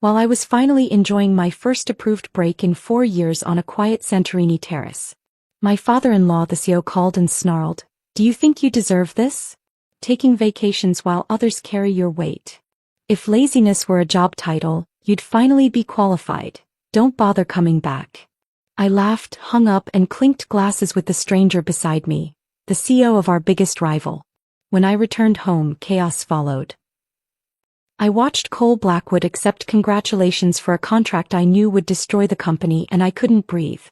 while I was finally enjoying my first approved break in 4 years on a quiet Santorini terrace. My father-in-law, the CEO, called and snarled, "Do you think you deserve this? Taking vacations while others carry your weight. If laziness were a job title, you'd finally be qualified. Don't bother coming back." I laughed, hung up, and clinked glasses with the stranger beside me, the CEO of our biggest rival. When I returned home, chaos followed. I watched Cole Blackwood accept congratulations for a contract I knew would destroy the company, and I couldn't breathe.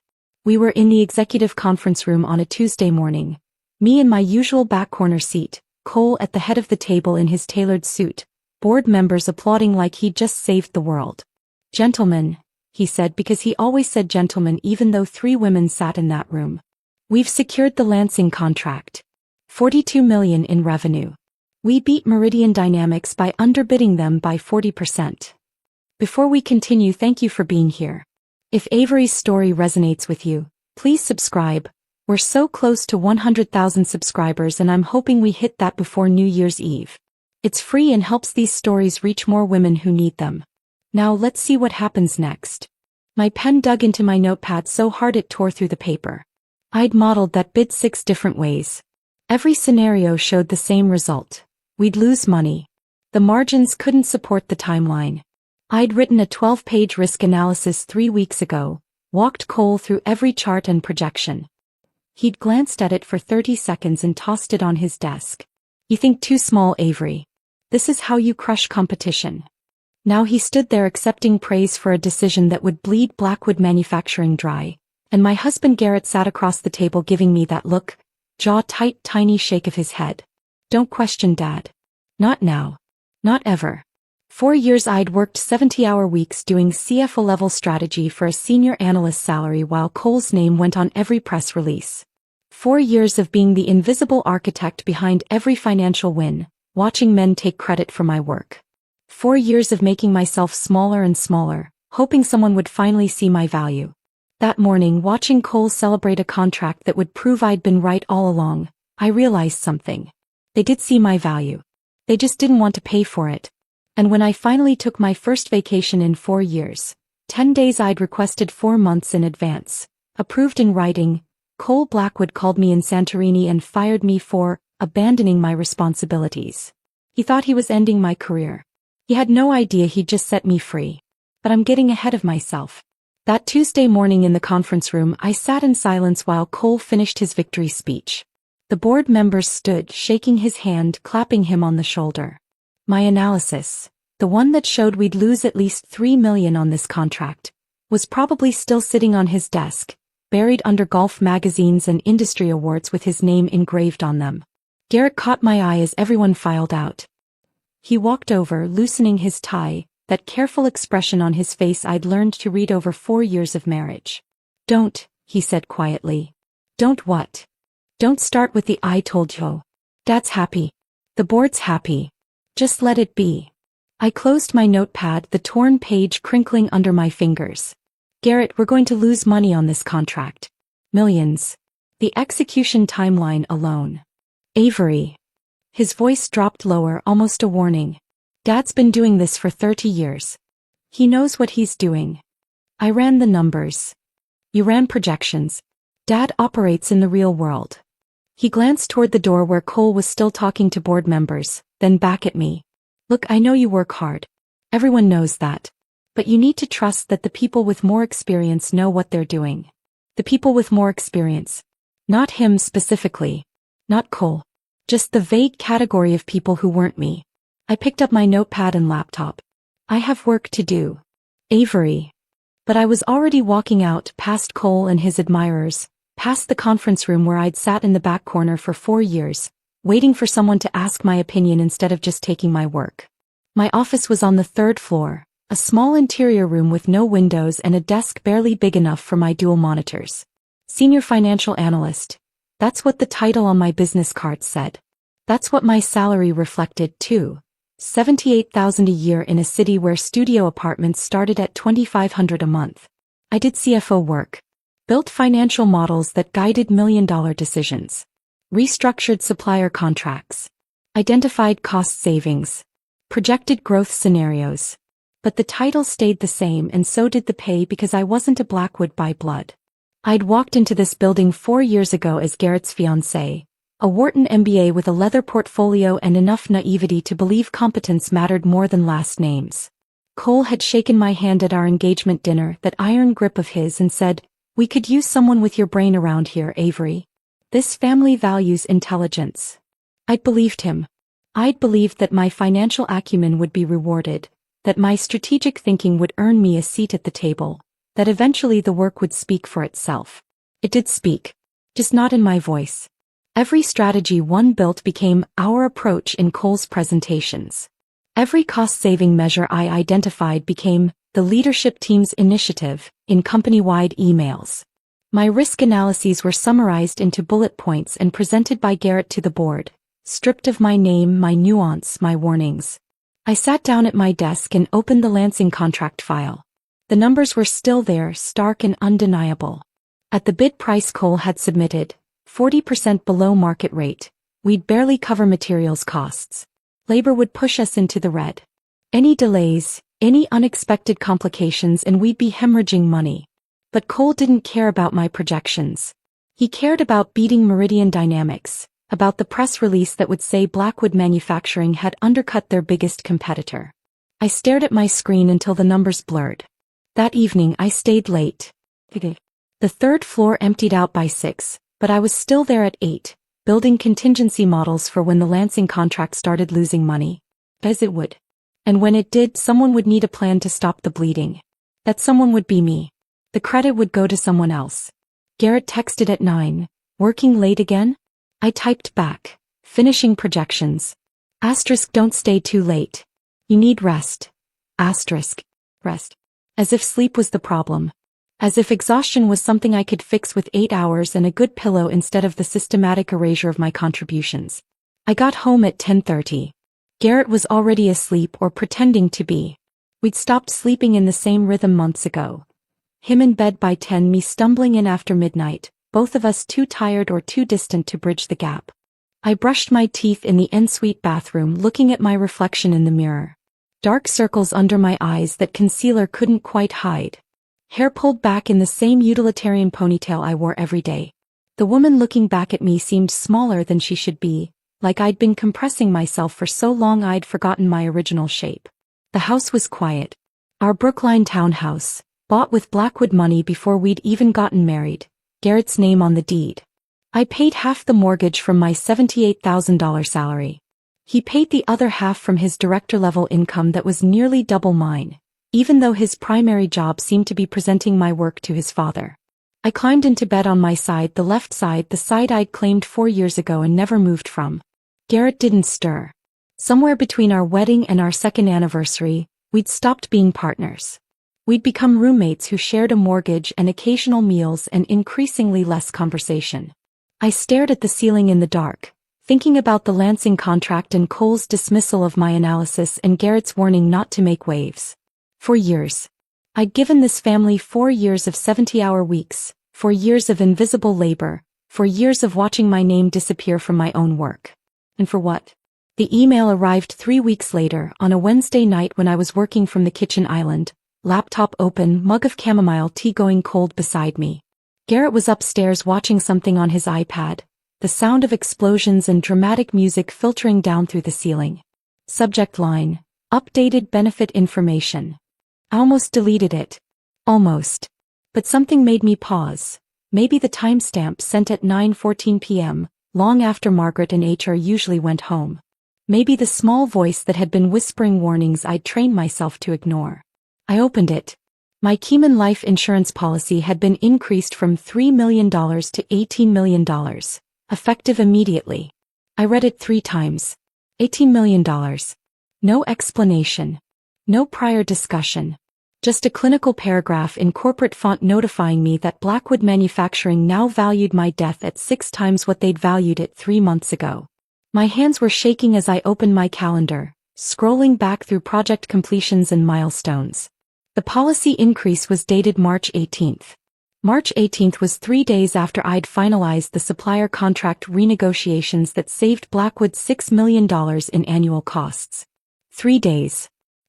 We were in the executive conference room on a Tuesday morning. Me in my usual back corner seat, Cole at the head of the table in his tailored suit, board members applauding like he'd just saved the world. "Gentlemen," he said, because he always said gentlemen even though 3 women sat in that room. "We've secured the Lansing contract. 42 million in revenue. We beat Meridian Dynamics by underbidding them by 40%. Before we continue, thank you for being here. If Avery's story resonates with you, please subscribe. We're so close to 100,000 subscribers and I'm hoping we hit that before New Year's Eve. It's free and helps these stories reach more women who need them. Now let's see what happens next." My pen dug into my notepad so hard it tore through the paper. I'd modeled that bid 6 different ways. Every scenario showed the same result. We'd lose money. The margins couldn't support the timeline. I'd written a 12-page risk analysis 3 weeks ago, walked Cole through every chart and projection. He'd glanced at it for 30 seconds and tossed it on his desk. "You think too small, Avery. This is how you crush competition." Now he stood there accepting praise for a decision that would bleed Blackwood Manufacturing dry, and my husband Garrett sat across the table giving me that look, jaw-tight, tiny shake of his head. "Don't question Dad. Not now. Not ever." 4 years I'd worked 70-hour weeks doing CFO-level strategy for a senior analyst salary while Cole's name went on every press release. 4 years of being the invisible architect behind every financial win, watching men take credit for my work. 4 years of making myself smaller and smaller, hoping someone would finally see my value. That morning, watching Cole celebrate a contract that would prove I'd been right all along, I realized something. They did see my value. They just didn't want to pay for it. And when I finally took my first vacation in 4 years, 10 days I'd requested 4 months in advance, approved in writing, Cole Blackwood called me in Santorini and fired me for abandoning my responsibilities. He thought he was ending my career. He had no idea he'd just set me free. But I'm getting ahead of myself. That Tuesday morning in the conference room, I sat in silence while Cole finished his victory speech. The board members stood, shaking his hand, clapping him on the shoulder. My analysis, the one that showed we'd lose at least 3 million on this contract, was probably still sitting on his desk, buried under golf magazines and industry awards with his name engraved on them. Garrett caught my eye as everyone filed out. He walked over, loosening his tie, that careful expression on his face I'd learned to read over 4 years of marriage. "Don't," he said quietly. "Don't what? Don't start with the 'I told you.' Dad's happy. The board's happy. Just let it be." I closed my notepad, the torn page crinkling under my fingers. "Garrett, we're going to lose money on this contract. Millions. The execution timeline alone. Avery." His voice dropped lower, almost a warning. "Dad's been doing this for 30 years. He knows what he's doing. I ran the numbers. You ran projections. Dad operates in the real world." He glanced toward the door where Cole was still talking to board members, then back at me. "Look, I know you work hard. Everyone knows that. But you need to trust that the people with more experience know what they're doing. The people with more experience. Not him specifically. Not Cole. Just the vague category of people who weren't me." I picked up my notepad and laptop. "I have work to do. Avery." But I was already walking out, past Cole and his admirers, past the conference room where I'd sat in the back corner for 4 years, waiting for someone to ask my opinion instead of just taking my work. My office was on the 3rd floor, a small interior room with no windows and a desk barely big enough for my dual monitors. Senior Financial Analyst. That's what the title on my business card said. That's what my salary reflected, too. $78,000 a year in a city where studio apartments started at $2,500 a month. I did CFO work. Built financial models that guided million-dollar decisions. Restructured supplier contracts. Identified cost savings. Projected growth scenarios. But the title stayed the same and so did the pay because I wasn't a Blackwood by blood. I'd walked into this building 4 years ago as Garrett's fiancée, a Wharton MBA with a leather portfolio and enough naivety to believe competence mattered more than last names. Cole had shaken my hand at our engagement dinner, that iron grip of his, and said, "We could use someone with your brain around here, Avery. This family values intelligence." I'd believed him. I'd believed that my financial acumen would be rewarded, that my strategic thinking would earn me a seat at the table, that eventually the work would speak for itself. It did speak. Just not in my voice. Every strategy one built became our approach in Cole's presentations. Every cost-saving measure I identified became the leadership team's initiative in company-wide emails. My risk analyses were summarized into bullet points and presented by Garrett to the board, stripped of my name, my nuance, my warnings. I sat down at my desk and opened the Lansing contract file. The numbers were still there, stark and undeniable. At the bid price Cole had submitted, 40% below market rate, we'd barely cover materials costs. Labor would push us into the red. Any delays, any unexpected complications, and we'd be hemorrhaging money. But Cole didn't care about my projections. He cared about beating Meridian Dynamics, about the press release that would say Blackwood Manufacturing had undercut their biggest competitor. I stared at my screen until the numbers blurred. That evening I stayed late. The third floor emptied out by 6, but I was still there at 8, building contingency models for when the Lansing contract started losing money. As it would. And when it did, someone would need a plan to stop the bleeding. That someone would be me. The credit would go to someone else. Garrett texted at 9, "Working late again?" I typed back, "Finishing projections. Asterisk, don't stay too late. You need rest. Asterisk, rest." As if sleep was the problem. As if exhaustion was something I could fix with 8 hours and a good pillow instead of the systematic erasure of my contributions. I got home at 10:30. Garrett was already asleep or pretending to be. We'd stopped sleeping in the same rhythm months ago. Him in bed by 10, me stumbling in after midnight, both of us too tired or too distant to bridge the gap. I brushed my teeth in the ensuite bathroom, looking at my reflection in the mirror. Dark circles under my eyes that concealer couldn't quite hide. Hair pulled back in the same utilitarian ponytail I wore every day. The woman looking back at me seemed smaller than she should be, like I'd been compressing myself for so long I'd forgotten my original shape. The house was quiet. Our Brookline townhouse, bought with Blackwood money before we'd even gotten married, Garrett's name on the deed. I paid half the mortgage from my $78,000 salary. He paid the other half from his director-level income that was nearly double mine, even though his primary job seemed to be presenting my work to his father. I climbed into bed on my side, the left side, the side I'd claimed 4 years ago and never moved from. Garrett didn't stir. Somewhere between our wedding and our second anniversary, we'd stopped being partners. We'd become roommates who shared a mortgage and occasional meals and increasingly less conversation. I stared at the ceiling in the dark, thinking about the Lansing contract and Cole's dismissal of my analysis and Garrett's warning not to make waves. For years. I'd given this family 4 years of 70-hour weeks, 4 years of invisible labor, 4 years of watching my name disappear from my own work. And for what? The email arrived 3 weeks later, on a Wednesday night when I was working from the kitchen island, laptop open, mug of chamomile tea going cold beside me. Garrett was upstairs watching something on his iPad, the sound of explosions and dramatic music filtering down through the ceiling. Subject line, "Updated benefit information." I almost deleted it. Almost. But something made me pause. Maybe the timestamp sent at 9:14 p.m., long after Margaret and HR usually went home. Maybe the small voice that had been whispering warnings I'd trained myself to ignore. I opened it. My Keyman life insurance policy had been increased from $3 million to $18 million, effective immediately. I read it 3 times. $18 million. No explanation. No prior discussion. Just a clinical paragraph in corporate font notifying me that Blackwood Manufacturing now valued my death at 6 times what they'd valued it 3 months ago. My hands were shaking as I opened my calendar, scrolling back through project completions and milestones. The policy increase was dated March 18th. March 18th was 3 days after I'd finalized the supplier contract renegotiations that saved Blackwood $6 million in annual costs. 3 days.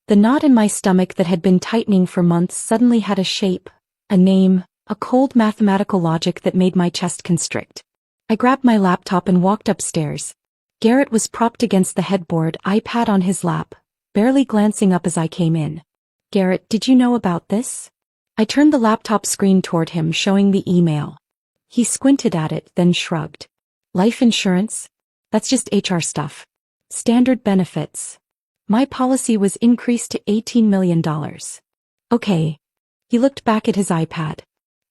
The knot in my stomach that had been tightening for months suddenly had a shape, a name, a cold mathematical logic that made my chest constrict. I grabbed my laptop and walked upstairs. Garrett was propped against the headboard, iPad on his lap, barely glancing up as I came in. "Garrett, did you know about this?" I turned the laptop screen toward him, showing the email. He squinted at it, then shrugged. "Life insurance? That's just HR stuff. Standard benefits. My policy was increased to $18 million. Okay." He looked back at his iPad.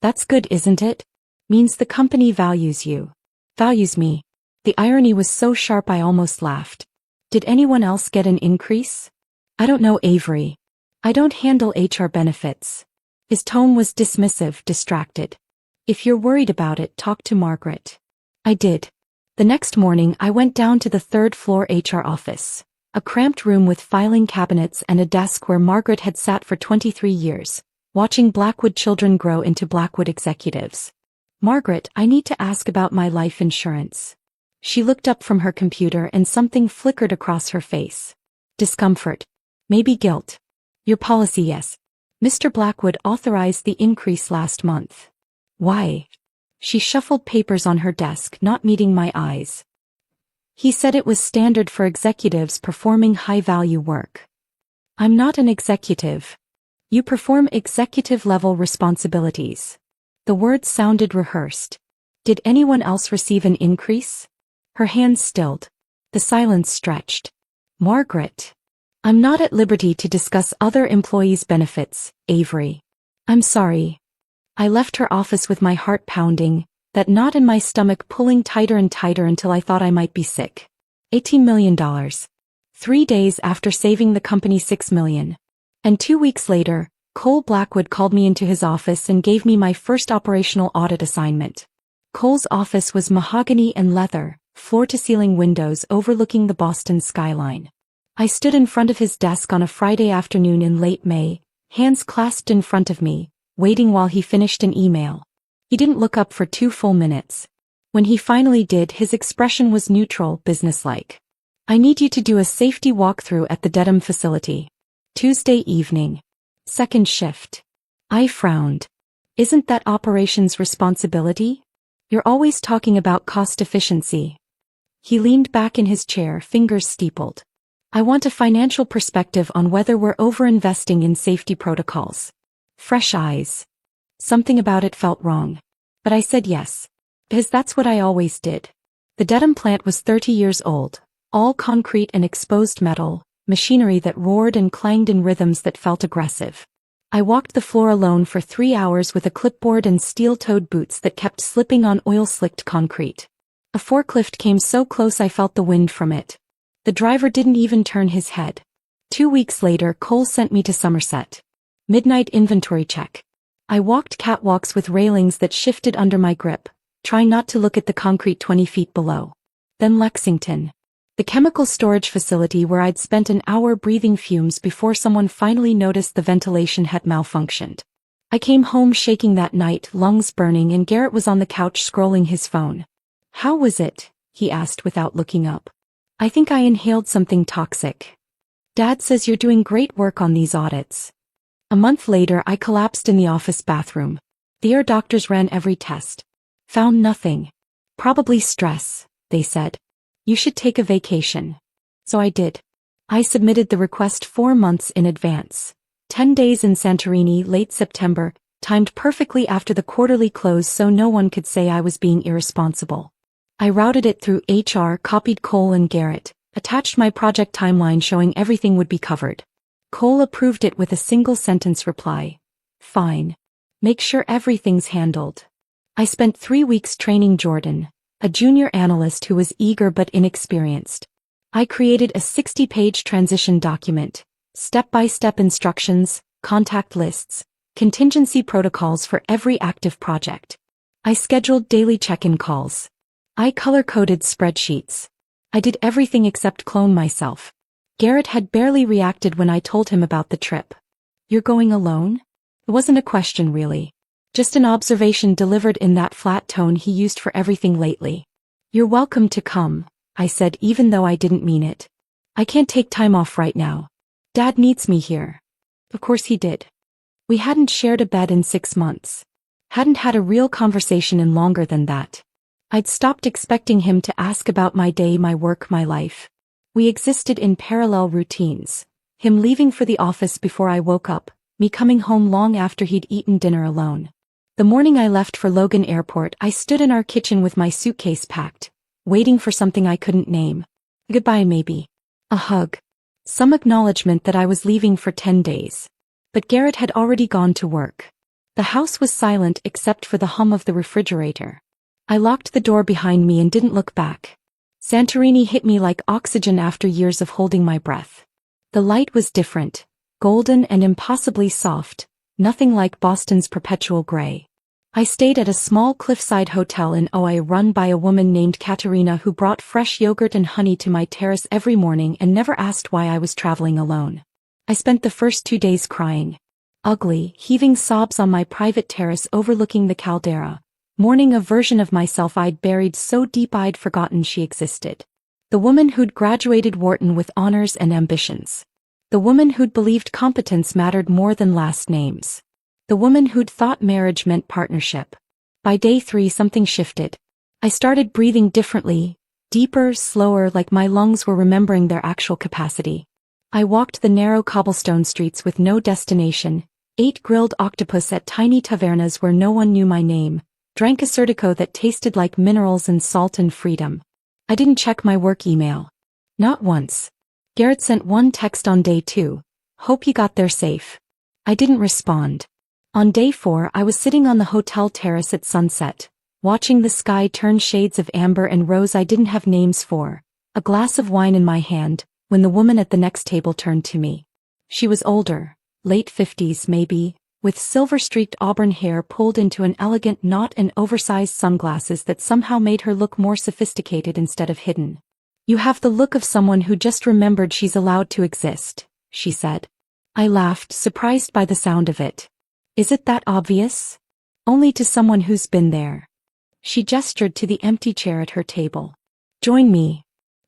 "That's good, isn't it? Means the company values you. Values me." The irony was so sharp I almost laughed. "Did anyone else get an increase?" "I don't know, Avery. I don't handle HR benefits." His tone was dismissive, distracted. "If you're worried about it, talk to Margaret." I did. The next morning I went down to the third-floor HR office, a cramped room with filing cabinets and a desk where Margaret had sat for 23 years, watching Blackwood children grow into Blackwood executives. "Margaret, I need to ask about my life insurance." She looked up from her computer and something flickered across her face. Discomfort. Maybe guilt. "Your policy, yes. Mr. Blackwood authorized the increase last month." "Why?" She shuffled papers on her desk, not meeting my eyes. "He said it was standard for executives performing high-value work." "I'm not an executive." "You perform executive-level responsibilities." The words sounded rehearsed. "Did anyone else receive an increase?" Her hands stilled. The silence stretched. "Margaret, I'm not at liberty to discuss other employees' benefits, Avery. I'm sorry." I left her office with my heart pounding, that knot in my stomach pulling tighter and tighter until I thought I might be sick. $18 million. 3 days after saving the company $6 million. And 2 weeks later, Cole Blackwood called me into his office and gave me my first operational audit assignment. Cole's office was mahogany and leather, floor-to-ceiling windows overlooking the Boston skyline. I stood in front of his desk on a Friday afternoon in late May, hands clasped in front of me, waiting while he finished an email. He didn't look up for 2 full minutes. When he finally did, his expression was neutral, businesslike. "I need you to do a safety walkthrough at the Dedham facility. Tuesday evening. Second shift." I frowned. "Isn't that operations responsibility? You're always talking about cost efficiency." He leaned back in his chair, fingers steepled. "I want a financial perspective on whether we're over-investing in safety protocols." Fresh eyes. Something about it felt wrong. But I said yes. Because that's what I always did. The Dedham plant was 30 years old, all concrete and exposed metal, machinery that roared and clanged in rhythms that felt aggressive. I walked the floor alone for 3 hours with a clipboard and steel-toed boots that kept slipping on oil-slicked concrete. A forklift came so close I felt the wind from it. The driver didn't even turn his head. 2 weeks later, Cole sent me to Somerset. Midnight inventory check. I walked catwalks with railings that shifted under my grip, trying not to look at the concrete 20 feet below. Then Lexington. The chemical storage facility where I'd spent an hour breathing fumes before someone finally noticed the ventilation had malfunctioned. I came home shaking that night, lungs burning, and Garrett was on the couch scrolling his phone. "How was it?" he asked without looking up. "I think I inhaled something toxic." "Dad says you're doing great work on these audits." A month later, I collapsed in the office bathroom. The ear doctors ran every test. Found nothing. "Probably stress," they said. "You should take a vacation." So I did. I submitted the request 4 months in advance. 10 days in Santorini, late September, timed perfectly after the quarterly close so no one could say I was being irresponsible. I routed it through HR, copied Cole and Garrett, attached my project timeline showing everything would be covered. Cole approved it with a single-sentence reply. "Fine. Make sure everything's handled." I spent 3 weeks training Jordan, a junior analyst who was eager but inexperienced. I created a 60-page transition document, step-by-step instructions, contact lists, contingency protocols for every active project. I scheduled daily check-in calls. I color-coded spreadsheets. I did everything except clone myself. Garrett had barely reacted when I told him about the trip. "You're going alone?" It wasn't a question really. Just an observation delivered in that flat tone he used for everything lately. "You're welcome to come," I said even though I didn't mean it. "I can't take time off right now." Dad needs me here. Of course he did. We hadn't shared a bed in 6 months. Hadn't had a real conversation in longer than that. I'd stopped expecting him to ask about my day, my work, my life. We existed in parallel routines. Him leaving for the office before I woke up, me coming home long after he'd eaten dinner alone. The morning I left for Logan Airport, I stood in our kitchen with my suitcase packed, waiting for something I couldn't name. Goodbye maybe. A hug. Some acknowledgement that I was leaving for 10 days. But Garrett had already gone to work. The house was silent except for the hum of the refrigerator. I locked the door behind me and didn't look back. Santorini hit me like oxygen after years of holding my breath. The light was different, golden and impossibly soft, nothing like Boston's perpetual gray. I stayed at a small cliffside hotel in Ojai run by a woman named Katerina who brought fresh yogurt and honey to my terrace every morning and never asked why I was traveling alone. I spent the first 2 days crying. Ugly, heaving sobs on my private terrace overlooking the caldera, mourning a version of myself I'd buried so deep I'd forgotten she existed. The woman who'd graduated Wharton with honors and ambitions. The woman who'd believed competence mattered more than last names. The woman who'd thought marriage meant partnership. By day 3 something shifted. I started breathing differently, deeper, slower, like my lungs were remembering their actual capacity. I walked the narrow cobblestone streets with no destination, ate grilled octopus at tiny tavernas where no one knew my name, drank a Surtico that tasted like minerals and salt and freedom. I didn't check my work email. Not once. Garrett sent one text on day 2. Hope you got there safe. I didn't respond. On day 4 I was sitting on the hotel terrace at sunset, watching the sky turn shades of amber and rose I didn't have names for, a glass of wine in my hand, when the woman at the next table turned to me. She was older, late 50s maybe, with silver-streaked auburn hair pulled into an elegant knot and oversized sunglasses that somehow made her look more sophisticated instead of hidden. You have the look of someone who just remembered she's allowed to exist, she said. I laughed, surprised by the sound of it. Is it that obvious? Only to someone who's been there. She gestured to the empty chair at her table. Join me.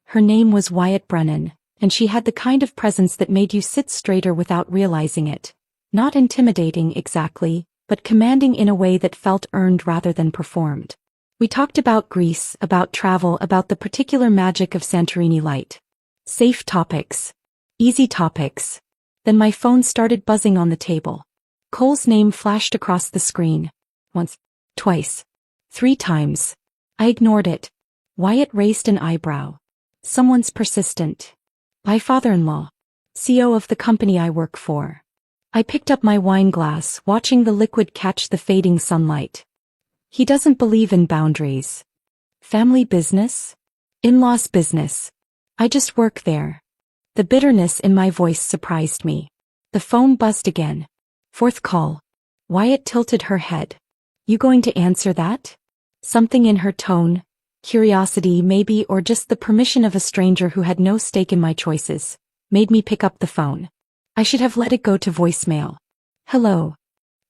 Her name was Wyatt Brennan, and she had the kind of presence that made you sit straighter without realizing it. Not intimidating exactly, but commanding in a way that felt earned rather than performed. We talked about Greece, about travel, about the particular magic of Santorini light. Safe topics. Easy topics. Then my phone started buzzing on the table. Cole's name flashed across the screen. Once. Twice. 3 times. I ignored it. Wyatt raised an eyebrow. Someone's persistent. My father-in-law. CEO of the company I work for. I picked up my wine glass, watching the liquid catch the fading sunlight. He doesn't believe in boundaries. Family business? In-laws business. I just work there. The bitterness in my voice surprised me. The phone buzzed again. 4th call. Wyatt tilted her head. You going to answer that? Something in her tone, curiosity maybe, or just the permission of a stranger who had no stake in my choices, made me pick up the phone. I should have let it go to voicemail. Hello.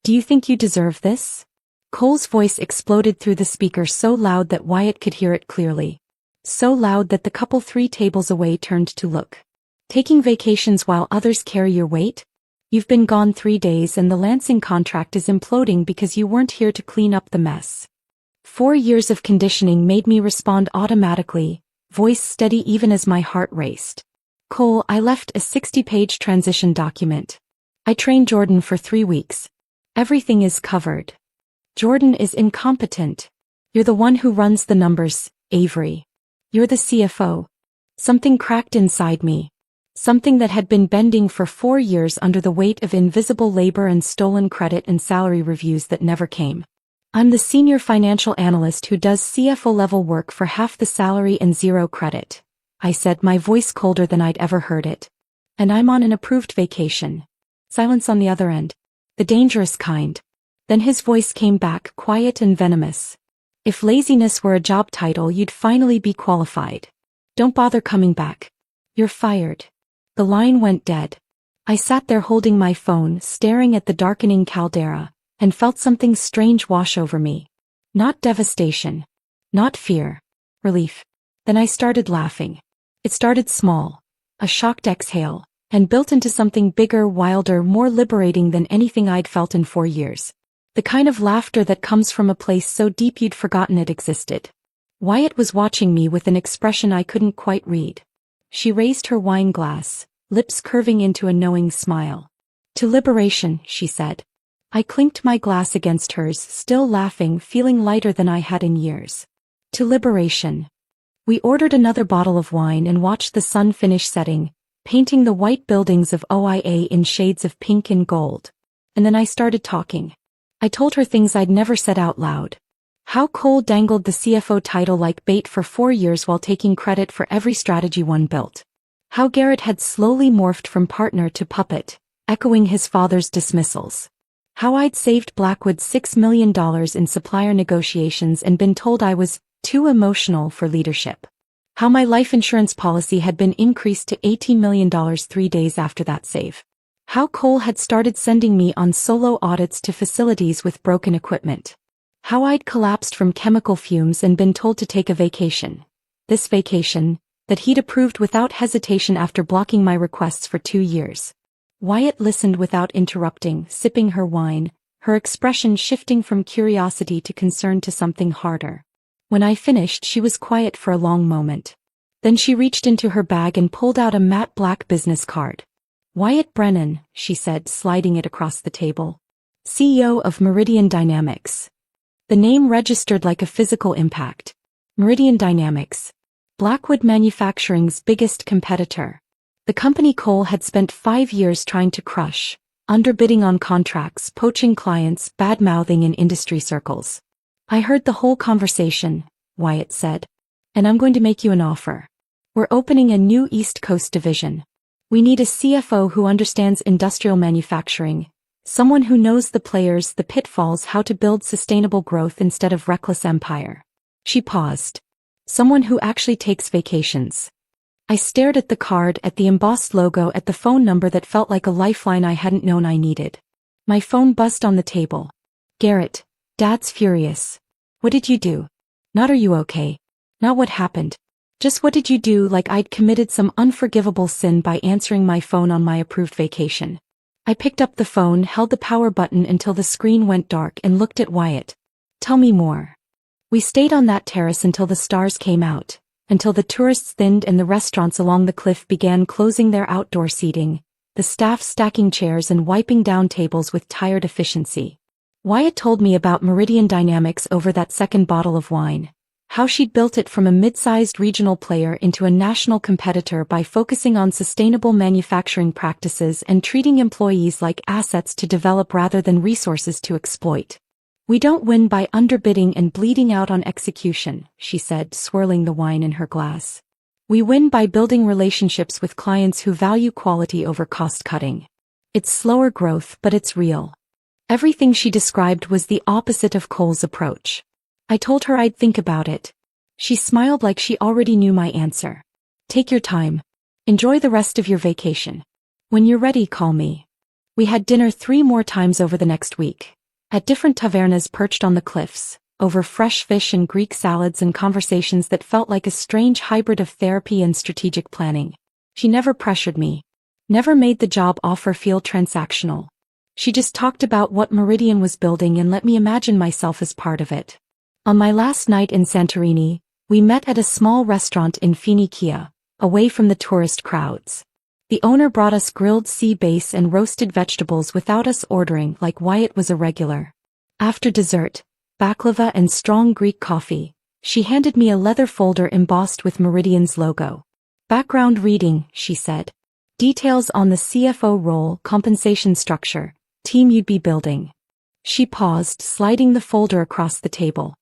Do you think you deserve this? Cole's voice exploded through the speaker so loud that Wyatt could hear it clearly. So loud that the couple 3 tables away turned to look. Taking vacations while others carry your weight? You've been gone 3 days and the Lansing contract is imploding because you weren't here to clean up the mess. 4 years of conditioning made me respond automatically, voice steady even as my heart raced. Cole, I left a 60-page transition document. I trained Jordan for 3 weeks. Everything is covered. Jordan is incompetent. You're the one who runs the numbers, Avery. You're the CFO. Something cracked inside me. Something that had been bending for 4 years under the weight of invisible labor and stolen credit and salary reviews that never came. I'm the senior financial analyst who does CFO-level work for half the salary and 0 credit. I said, my voice colder than I'd ever heard it. And I'm on an approved vacation. Silence on the other end. The dangerous kind. Then his voice came back, quiet and venomous. If laziness were a job title, you'd finally be qualified. Don't bother coming back. You're fired. The line went dead. I sat there holding my phone, staring at the darkening caldera, and felt something strange wash over me. Not devastation. Not fear. Relief. Then I started laughing. It started small. A shocked exhale, and built into something bigger, wilder, more liberating than anything I'd felt in 4 years. The kind of laughter that comes from a place so deep you'd forgotten it existed. Wyatt was watching me with an expression I couldn't quite read. She raised her wine glass, lips curving into a knowing smile. "To liberation," she said. I clinked my glass against hers, still laughing, feeling lighter than I had in years. "To liberation." We ordered another bottle of wine and watched the sun finish setting, painting the white buildings of OIA in shades of pink and gold. And then I started talking. I told her things I'd never said out loud. How Cole dangled the CFO title like bait for 4 years while taking credit for every strategy one built. How Garrett had slowly morphed from partner to puppet, echoing his father's dismissals. How I'd saved Blackwood $6 million in supplier negotiations and been told I was too emotional for leadership. How my life insurance policy had been increased to $18 million 3 days after that save. How Cole had started sending me on solo audits to facilities with broken equipment. How I'd collapsed from chemical fumes and been told to take a vacation. This vacation, that he'd approved without hesitation after blocking my requests for 2 years. Wyatt listened without interrupting, sipping her wine, her expression shifting from curiosity to concern to something harder. When I finished, she was quiet for a long moment. Then she reached into her bag and pulled out a matte black business card. "Wyatt Brennan," she said, sliding it across the table. "CEO of Meridian Dynamics." The name registered like a physical impact. Meridian Dynamics. Blackwood Manufacturing's biggest competitor. The company Cole had spent 5 years trying to crush, underbidding on contracts, poaching clients, bad-mouthing in industry circles. "I heard the whole conversation," Wyatt said. "And I'm going to make you an offer. We're opening a new East Coast division. We need a CFO who understands industrial manufacturing, someone who knows the players, the pitfalls, how to build sustainable growth instead of reckless empire." She paused. "Someone who actually takes vacations." I stared at the card, at the embossed logo, at the phone number that felt like a lifeline I hadn't known I needed. My phone buzzed on the table. "Garrett, Dad's furious." "What did you do?" "Not are you okay?" "Not what happened. Just what did you do?" Like I'd committed some unforgivable sin by answering my phone on my approved vacation. I picked up the phone, held the power button until the screen went dark, and looked at Wyatt. "Tell me more." "We stayed on that terrace until the stars came out, until the tourists thinned and the restaurants along the cliff began closing their outdoor seating, the staff stacking chairs and wiping down tables with tired efficiency. Wyatt told me about Meridian Dynamics over that second bottle of wine. How she'd built it from a mid-sized regional player into a national competitor by focusing on sustainable manufacturing practices and treating employees like assets to develop rather than resources to exploit. "We don't win by underbidding and bleeding out on execution," she said, swirling the wine in her glass. "We win by building relationships with clients who value quality over cost-cutting. It's slower growth, but it's real." Everything she described was the opposite of Cole's approach. I told her I'd think about it. She smiled like she already knew my answer. "Take your time. Enjoy the rest of your vacation. When you're ready, call me." We had dinner 3 more times over the next week. At different tavernas perched on the cliffs, over fresh fish and Greek salads and conversations that felt like a strange hybrid of therapy and strategic planning. She never pressured me. Never made the job offer feel transactional. She just talked about what Meridian was building and let me imagine myself as part of it. On my last night in Santorini, we met at a small restaurant in Phoenicia, away from the tourist crowds. The owner brought us grilled sea bass and roasted vegetables without us ordering, like Wyatt was a regular. After dessert, baklava and strong Greek coffee, she handed me a leather folder embossed with Meridian's logo. "Background reading," she said. "Details on the CFO role, compensation structure, team you'd be building." She paused, sliding the folder across the table.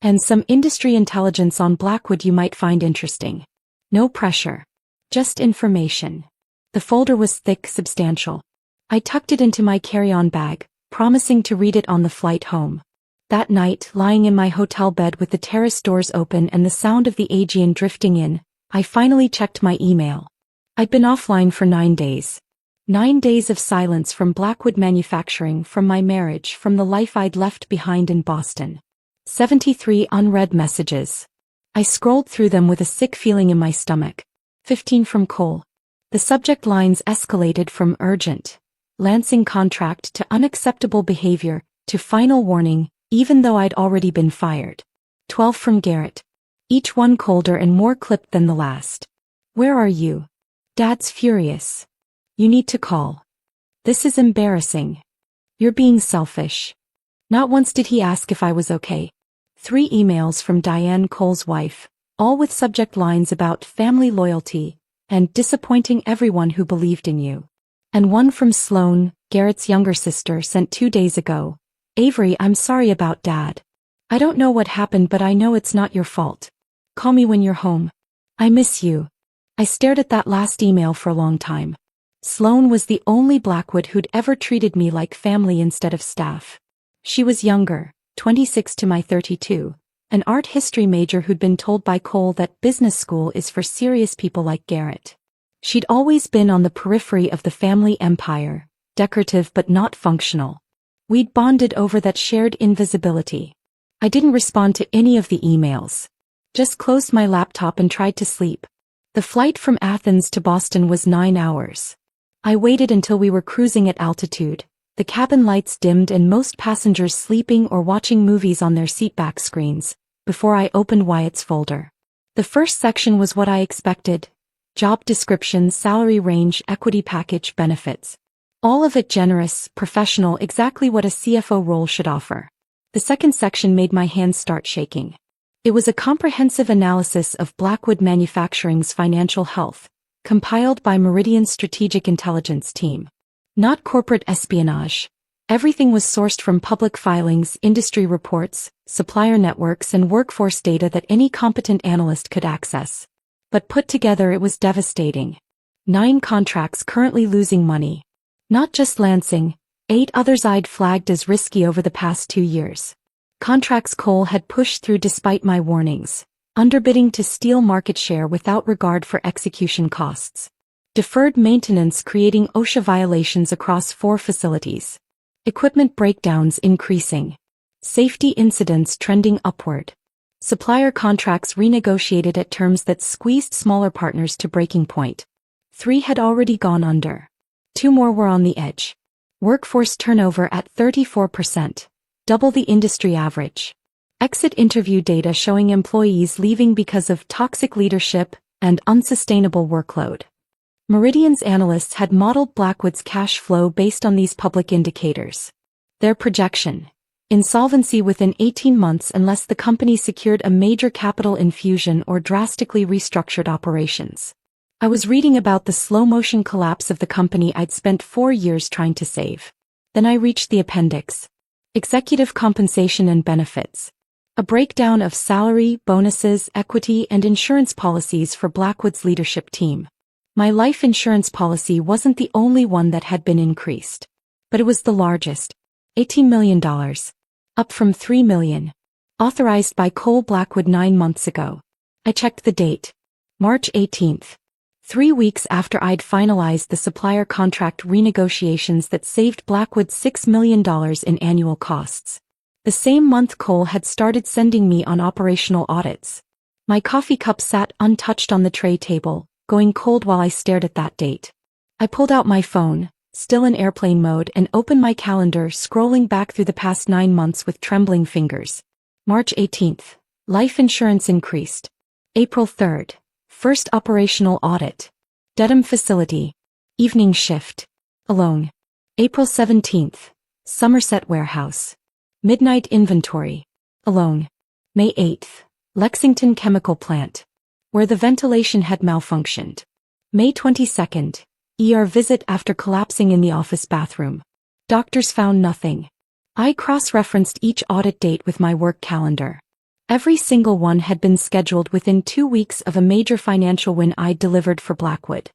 "And some industry intelligence on Blackwood you might find interesting. No pressure. Just information." The folder was thick, substantial. I tucked it into my carry-on bag, promising to read it on the flight home. That night, lying in my hotel bed with the terrace doors open and the sound of the Aegean drifting in, I finally checked my email. I'd been offline for 9 days. 9 days of silence from Blackwood Manufacturing, from my marriage, from the life I'd left behind in Boston. 73 unread messages. I scrolled through them with a sick feeling in my stomach. 15 from Cole. The subject lines escalated from urgent, Lansing contract to unacceptable behavior, to final warning, even though I'd already been fired. 12 from Garrett. Each one colder and more clipped than the last. Where are you? Dad's furious. You need to call. This is embarrassing. You're being selfish. Not once did he ask if I was okay. 3 emails from Diane Cole's wife, all with subject lines about family loyalty and disappointing everyone who believed in you. And one from Sloan, Garrett's younger sister, sent 2 days ago. Avery, I'm sorry about Dad. I don't know what happened, but I know it's not your fault. Call me when you're home. I miss you. I stared at that last email for a long time. Sloan was the only Blackwood who'd ever treated me like family instead of staff. She was younger, 26 to my 32, an art history major who'd been told by Cole that business school is for serious people like Garrett. She'd always been on the periphery of the family empire, decorative but not functional. We'd bonded over that shared invisibility. I didn't respond to any of the emails. Just closed my laptop and tried to sleep. The flight from Athens to Boston was 9 hours. I waited until we were cruising at altitude, the cabin lights dimmed and most passengers sleeping or watching movies on their seatback screens, before I opened Wyatt's folder. The first section was what I expected. Job description, salary range, equity package, benefits. All of it generous, professional, exactly what a CFO role should offer. The second section made my hands start shaking. It was a comprehensive analysis of Blackwood Manufacturing's financial health, compiled by Meridian's strategic intelligence team. Not corporate espionage. Everything was sourced from public filings, industry reports, supplier networks, and workforce data that any competent analyst could access. But put together, it was devastating. 9 contracts currently losing money. Not just Lansing, 8 others I'd flagged as risky over the past 2 years. Contracts Cole had pushed through despite my warnings, underbidding to steal market share without regard for execution costs. Deferred maintenance creating OSHA violations across 4 facilities. Equipment breakdowns increasing. Safety incidents trending upward. Supplier contracts renegotiated at terms that squeezed smaller partners to breaking point. 3 had already gone under. 2 more were on the edge. Workforce turnover at 34%, double the industry average. Exit interview data showing employees leaving because of toxic leadership and unsustainable workload. Meridian's analysts had modeled Blackwood's cash flow based on these public indicators. Their projection: insolvency within 18 months unless the company secured a major capital infusion or drastically restructured operations. I was reading about the slow-motion collapse of the company I'd spent 4 years trying to save. Then I reached the appendix. Executive compensation and benefits. A breakdown of salary, bonuses, equity, and insurance policies for Blackwood's leadership team. My life insurance policy wasn't the only one that had been increased. But it was the largest. $18 million. Up from $3 million. Authorized by Cole Blackwood 9 months ago. I checked the date. March 18th. 3 weeks after I'd finalized the supplier contract renegotiations that saved Blackwood $6 million in annual costs. The same month Cole had started sending me on operational audits. My coffee cup sat untouched on the tray table, going cold while I stared at that date. I pulled out my phone, still in airplane mode, and opened my calendar, scrolling back through the past 9 months with trembling fingers. March 18th. Life insurance increased. April 3rd. First operational audit. Dedham facility. Evening shift. Alone. April 17th. Somerset warehouse. Midnight inventory. Alone. May 8th. Lexington chemical plant, where the ventilation had malfunctioned. May 22nd. ER visit after collapsing in the office bathroom. Doctors found nothing. I cross-referenced each audit date with my work calendar. Every single one had been scheduled within 2 weeks of a major financial win I'd delivered for Blackwood.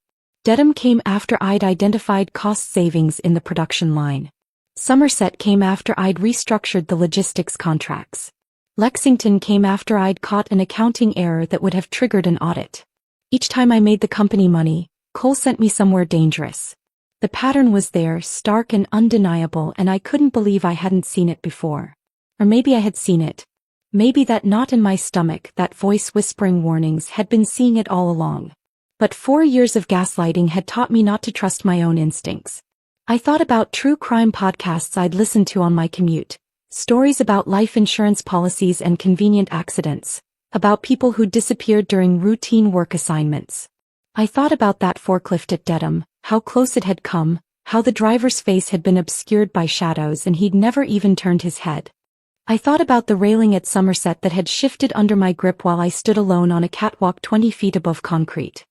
Dedham came after I'd identified cost savings in the production line. Somerset came after I'd restructured the logistics contracts. Lexington came after I'd caught an accounting error that would have triggered an audit. Each time I made the company money, Cole sent me somewhere dangerous. The pattern was there, stark and undeniable, and I couldn't believe I hadn't seen it before. Or maybe I had seen it. Maybe that knot in my stomach, that voice whispering warnings, had been seeing it all along. But 4 years of gaslighting had taught me not to trust my own instincts. I thought about true crime podcasts I'd listened to on my commute, stories about life insurance policies and convenient accidents, about people who disappeared during routine work assignments. I thought about that forklift at Dedham, how close it had come, how the driver's face had been obscured by shadows and he'd never even turned his head. I thought about the railing at Somerset that had shifted under my grip while I stood alone on a catwalk 20 feet above concrete.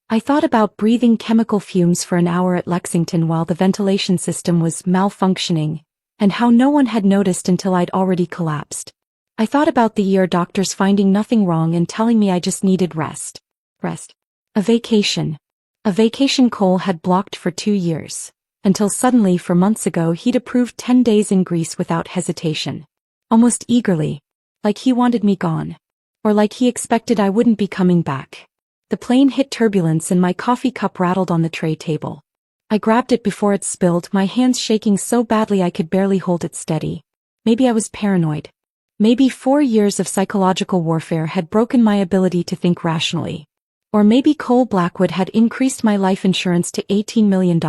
I thought about breathing chemical fumes for an hour at Lexington while the ventilation system was malfunctioning, and how no one had noticed until I'd already collapsed. I thought about the year doctors finding nothing wrong and telling me I just needed rest. A vacation. A vacation Cole had blocked for 2 years, until suddenly 4 months ago he'd approved 10 days in Greece without hesitation. Almost eagerly. Like he wanted me gone. Or like he expected I wouldn't be coming back. The plane hit turbulence and my coffee cup rattled on the tray table. I grabbed it before it spilled, my hands shaking so badly I could barely hold it steady. Maybe I was paranoid. Maybe 4 years of psychological warfare had broken my ability to think rationally. Or maybe Cole Blackwood had increased my life insurance to $18 million,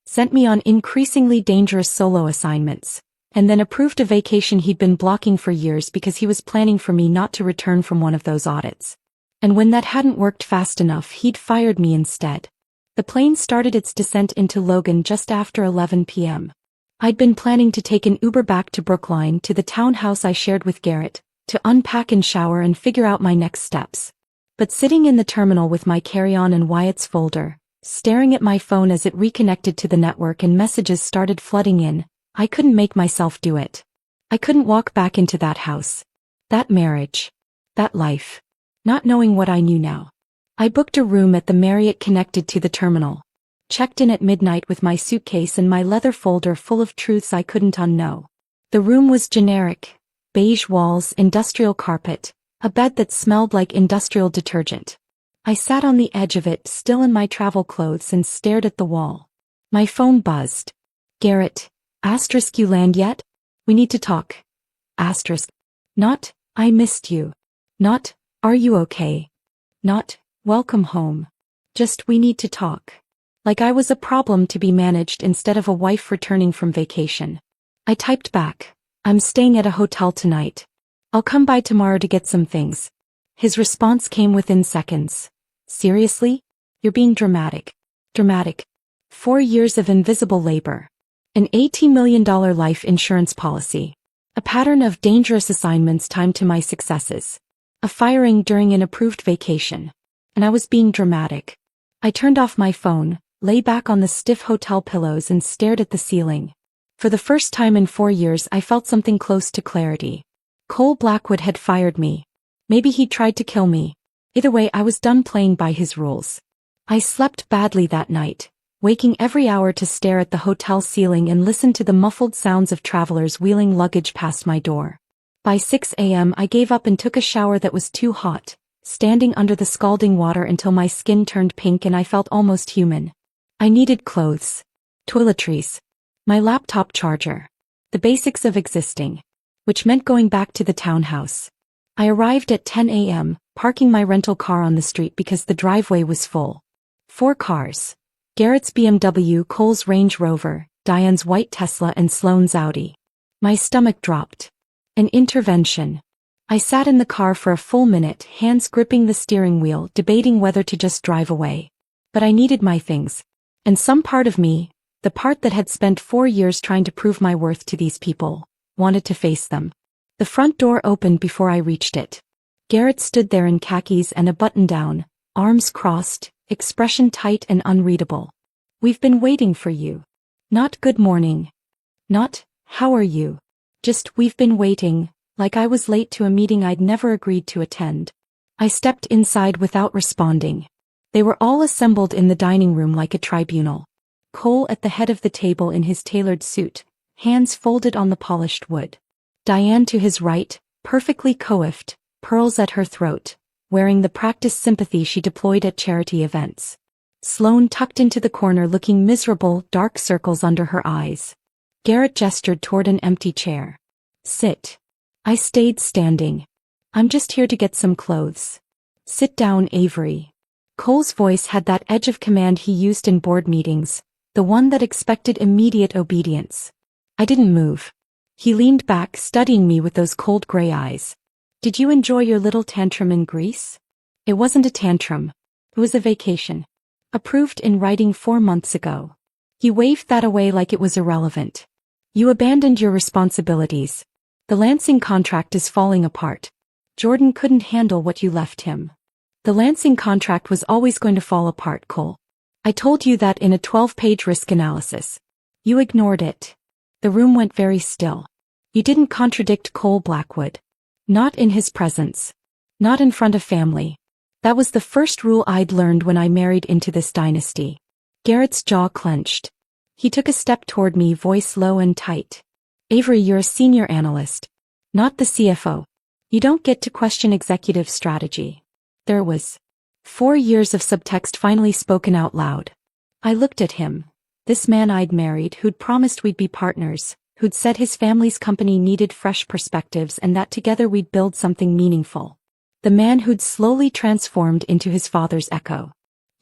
sent me on increasingly dangerous solo assignments, and then approved a vacation he'd been blocking for years because he was planning for me not to return from one of those audits. And when that hadn't worked fast enough, he'd fired me instead. The plane started its descent into Logan just after 11 p.m. I'd been planning to take an Uber back to Brookline to the townhouse I shared with Garrett, to unpack and shower and figure out my next steps. But sitting in the terminal with my carry-on and Wyatt's folder, staring at my phone as it reconnected to the network and messages started flooding in, I couldn't make myself do it. I couldn't walk back into that house. That marriage. That life. Not knowing what I knew now. I booked a room at the Marriott connected to the terminal. Checked in at midnight with my suitcase and my leather folder full of truths I couldn't unknow. The room was generic. Beige walls, industrial carpet, a bed that smelled like industrial detergent. I sat on the edge of it, still in my travel clothes, and stared at the wall. My phone buzzed. Garrett. You land yet? We need to talk. Not, I missed you. Not, are you okay? Not, welcome home. Just, we need to talk. Like I was a problem to be managed instead of a wife returning from vacation. I typed back. I'm staying at a hotel tonight. I'll come by tomorrow to get some things. His response came within seconds. Seriously? You're being dramatic. 4 years of invisible labor. An $18 million life insurance policy. A pattern of dangerous assignments timed to my successes. A firing during an approved vacation. And I was being dramatic. I turned off my phone, lay back on the stiff hotel pillows and stared at the ceiling. For the first time in 4 years I felt something close to clarity. Cole Blackwood had fired me. Maybe he tried to kill me. Either way, I was done playing by his rules. I slept badly that night, waking every hour to stare at the hotel ceiling and listen to the muffled sounds of travelers wheeling luggage past my door. By 6 a.m. I gave up and took a shower that was too hot, standing under the scalding water until my skin turned pink and I felt almost human. I needed clothes, toiletries, my laptop charger, the basics of existing, which meant going back to the townhouse. I arrived at 10 a.m., parking my rental car on the street because the driveway was full. 4 cars. Garrett's BMW, Cole's Range Rover, Diane's white Tesla and Sloane's Audi. My stomach dropped. An intervention. I sat in the car for a full minute, hands gripping the steering wheel, debating whether to just drive away. But I needed my things. And some part of me, the part that had spent 4 years trying to prove my worth to these people, wanted to face them. The front door opened before I reached it. Garrett stood there in khakis and a button-down, arms crossed, expression tight and unreadable. We've been waiting for you. Not good morning. Not, how are you? Just, we've been waiting, like I was late to a meeting I'd never agreed to attend. I stepped inside without responding. They were all assembled in the dining room like a tribunal. Cole at the head of the table in his tailored suit, hands folded on the polished wood. Diane to his right, perfectly coiffed, pearls at her throat, wearing the practiced sympathy she deployed at charity events. Sloane tucked into the corner looking miserable, dark circles under her eyes. Garrett gestured toward an empty chair. Sit. I stayed standing. I'm just here to get some clothes. Sit down, Avery. Cole's voice had that edge of command he used in board meetings, the one that expected immediate obedience. I didn't move. He leaned back, studying me with those cold gray eyes. Did you enjoy your little tantrum in Greece? It wasn't a tantrum. It was a vacation. Approved in writing 4 months ago. He waved that away like it was irrelevant. You abandoned your responsibilities. The Lansing contract is falling apart. Jordan couldn't handle what you left him. The Lansing contract was always going to fall apart, Cole. I told you that in a 12-page risk analysis. You ignored it. The room went very still. You didn't contradict Cole Blackwood. Not in his presence. Not in front of family. That was the first rule I'd learned when I married into this dynasty. Garrett's jaw clenched. He took a step toward me, voice low and tight. Avery, you're a senior analyst. Not the CFO. You don't get to question executive strategy. There was 4 years of subtext finally spoken out loud. I looked at him. This man I'd married, who'd promised we'd be partners, who'd said his family's company needed fresh perspectives and that together we'd build something meaningful. The man who'd slowly transformed into his father's echo.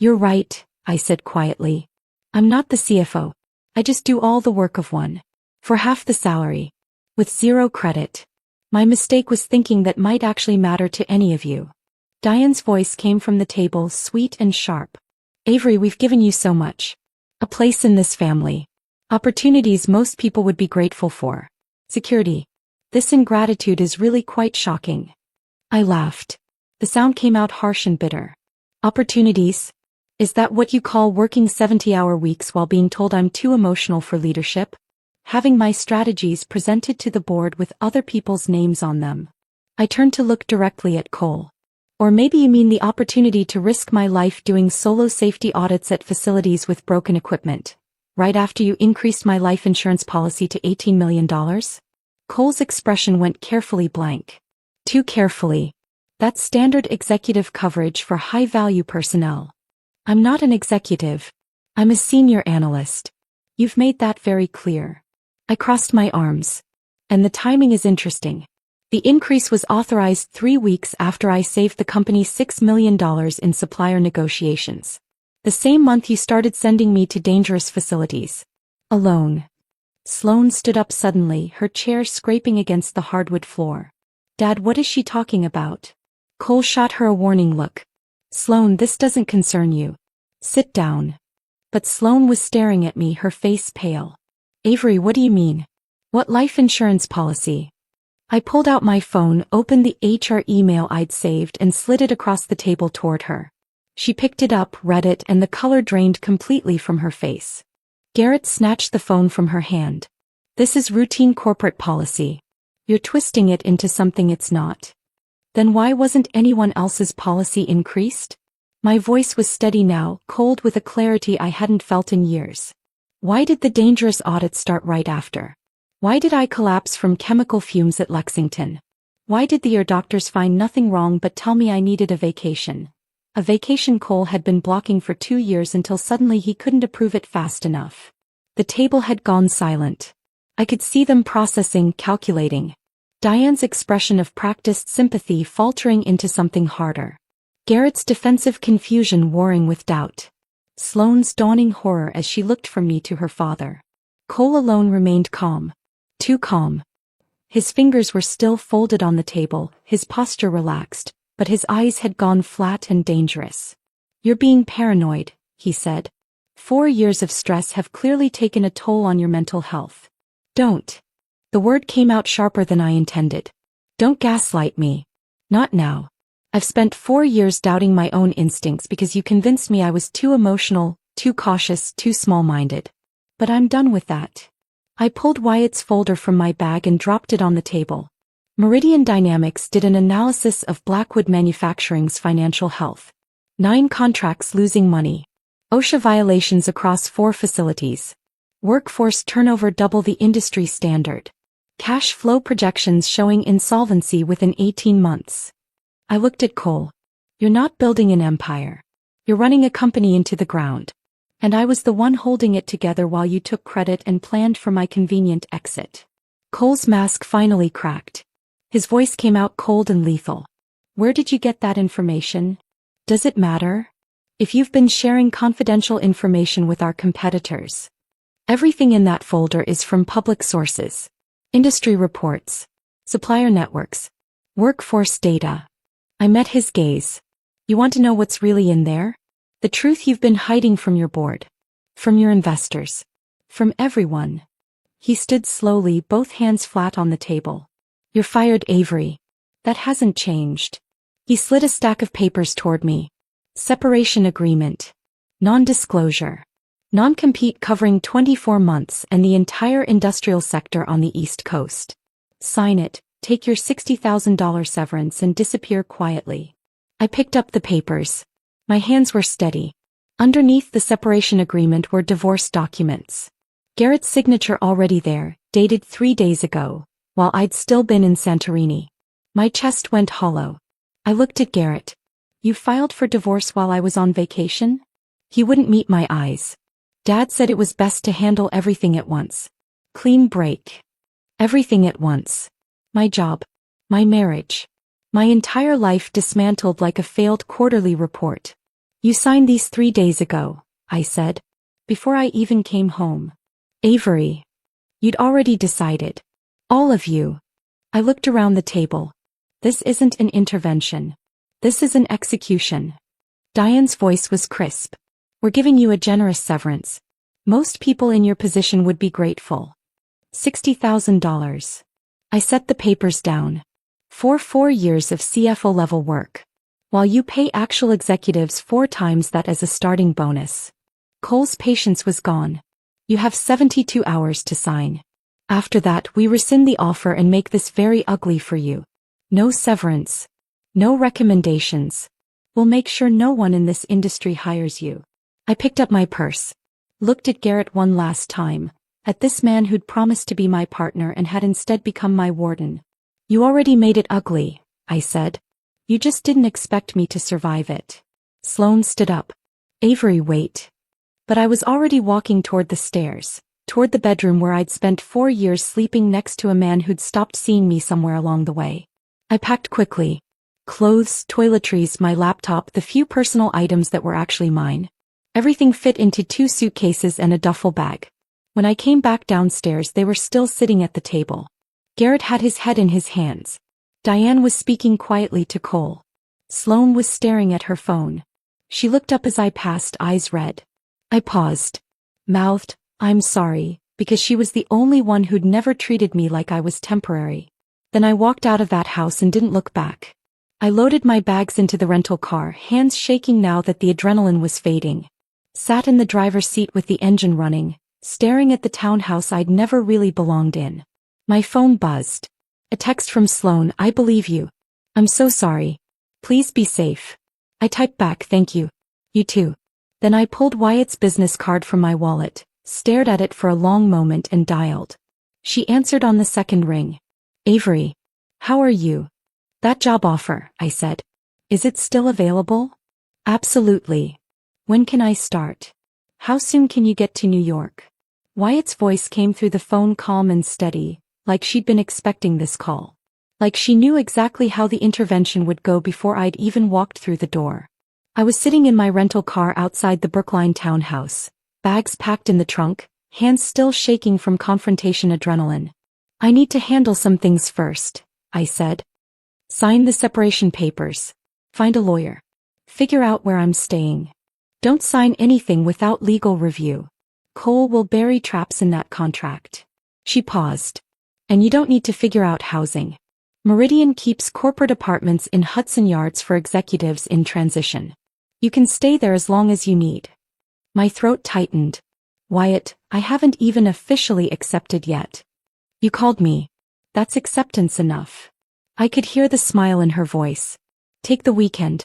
You're right, I said quietly. I'm not the CFO. I just do all the work of one. For half the salary. With 0 credit. My mistake was thinking that might actually matter to any of you. Diane's voice came from the table, sweet and sharp. Avery, we've given you so much. A place in this family. Opportunities most people would be grateful for. Security. This ingratitude is really quite shocking. I laughed. The sound came out harsh and bitter. Opportunities? Is that what you call working 70-hour weeks while being told I'm too emotional for leadership? Having my strategies presented to the board with other people's names on them. I turned to look directly at Cole. Or maybe you mean the opportunity to risk my life doing solo safety audits at facilities with broken equipment, right after you increased my life insurance policy to $18 million? Cole's expression went carefully blank. Too carefully. That's standard executive coverage for high-value personnel. I'm not an executive. I'm a senior analyst. You've made that very clear. I crossed my arms. And the timing is interesting. The increase was authorized 3 weeks after I saved the company $6 million in supplier negotiations. The same month you started sending me to dangerous facilities. Alone. Sloane stood up suddenly, her chair scraping against the hardwood floor. Dad, what is she talking about? Cole shot her a warning look. Sloane, this doesn't concern you. Sit down. But Sloane was staring at me, her face pale. Avery, what do you mean? What life insurance policy? I pulled out my phone, opened the HR email I'd saved and slid it across the table toward her. She picked it up, read it, and the color drained completely from her face. Garrett snatched the phone from her hand. This is routine corporate policy. You're twisting it into something it's not. Then why wasn't anyone else's policy increased? My voice was steady now, cold with a clarity I hadn't felt in years. Why did the dangerous audit start right after? Why did I collapse from chemical fumes at Lexington? Why did the ear doctors find nothing wrong but tell me I needed a vacation? A vacation Cole had been blocking for 2 years until suddenly he couldn't approve it fast enough. The table had gone silent. I could see them processing, calculating. Diane's expression of practiced sympathy faltering into something harder. Garrett's defensive confusion warring with doubt. Sloane's dawning horror as she looked from me to her father. Cole alone remained calm. Too calm. His fingers were still folded on the table, his posture relaxed, but his eyes had gone flat and dangerous. You're being paranoid, he said. 4 years of stress have clearly taken a toll on your mental health. Don't. The word came out sharper than I intended. Don't gaslight me. Not now. I've spent 4 years doubting my own instincts because you convinced me I was too emotional, too cautious, too small-minded. But I'm done with that. I pulled Wyatt's folder from my bag and dropped it on the table. Meridian Dynamics did an analysis of Blackwood Manufacturing's financial health. 9 contracts losing money. OSHA violations across 4 facilities. Workforce turnover double the industry standard. Cash flow projections showing insolvency within 18 months. I looked at Cole. You're not building an empire. You're running a company into the ground. And I was the one holding it together while you took credit and planned for my convenient exit. Cole's mask finally cracked. His voice came out cold and lethal. Where did you get that information? Does it matter? If you've been sharing confidential information with our competitors. Everything in that folder is from public sources. Industry reports. Supplier networks. Workforce data. I met his gaze. You want to know what's really in there? The truth you've been hiding from your board. From your investors. From everyone. He stood slowly, both hands flat on the table. You're fired, Avery. That hasn't changed. He slid a stack of papers toward me. Separation agreement. Non-disclosure. Non-compete covering 24 months and the entire industrial sector on the East Coast. Sign it, take your $60,000 severance and disappear quietly. I picked up the papers. My hands were steady. Underneath the separation agreement were divorce documents. Garrett's signature already there, dated 3 days ago, while I'd still been in Santorini. My chest went hollow. I looked at Garrett. You filed for divorce while I was on vacation? He wouldn't meet my eyes. Dad said it was best to handle everything at once. Clean break. Everything at once. My job. My marriage. My entire life dismantled like a failed quarterly report. You signed these 3 days ago, I said. Before I even came home. Avery. You'd already decided. All of you. I looked around the table. This isn't an intervention. This is an execution. Diane's voice was crisp. We're giving you a generous severance. Most people in your position would be grateful. $60,000. I set the papers down. For 4 years of CFO-level work. While you pay actual executives 4 times that as a starting bonus. Cole's patience was gone. You have 72 hours to sign. After that, we rescind the offer and make this very ugly for you. No severance. No recommendations. We'll make sure no one in this industry hires you. I picked up my purse. Looked at Garrett one last time. At this man who'd promised to be my partner and had instead become my warden. You already made it ugly, I said. You just didn't expect me to survive it. Sloane stood up. Avery, wait. But I was already walking toward the stairs, toward the bedroom where I'd spent 4 years sleeping next to a man who'd stopped seeing me somewhere along the way. I packed quickly. Clothes, toiletries, my laptop, the few personal items that were actually mine. Everything fit into 2 suitcases and a duffel bag. When I came back downstairs, they were still sitting at the table. Garrett had his head in his hands. Diane was speaking quietly to Cole. Sloane was staring at her phone. She looked up as I passed, eyes red. I paused. Mouthed, I'm sorry, because she was the only one who'd never treated me like I was temporary. Then I walked out of that house and didn't look back. I loaded my bags into the rental car, hands shaking now that the adrenaline was fading. Sat in the driver's seat with the engine running, staring at the townhouse I'd never really belonged in. My phone buzzed. A text from Sloane, I believe you. I'm so sorry. Please be safe. I typed back, thank you. You too. Then I pulled Wyatt's business card from my wallet, stared at it for a long moment and dialed. She answered on the second ring. Avery. How are you? That job offer, I said. Is it still available? Absolutely. When can I start? How soon can you get to New York? Wyatt's voice came through the phone calm and steady, like she'd been expecting this call. Like she knew exactly how the intervention would go before I'd even walked through the door. I was sitting in my rental car outside the Brookline townhouse, bags packed in the trunk, hands still shaking from confrontation adrenaline. I need to handle some things first, I said. Sign the separation papers. Find a lawyer. Figure out where I'm staying. Don't sign anything without legal review. Cole will bury traps in that contract. She paused. And you don't need to figure out housing. Meridian keeps corporate apartments in Hudson Yards for executives in transition. You can stay there as long as you need. My throat tightened. Wyatt, I haven't even officially accepted yet. You called me. That's acceptance enough. I could hear the smile in her voice. Take the weekend.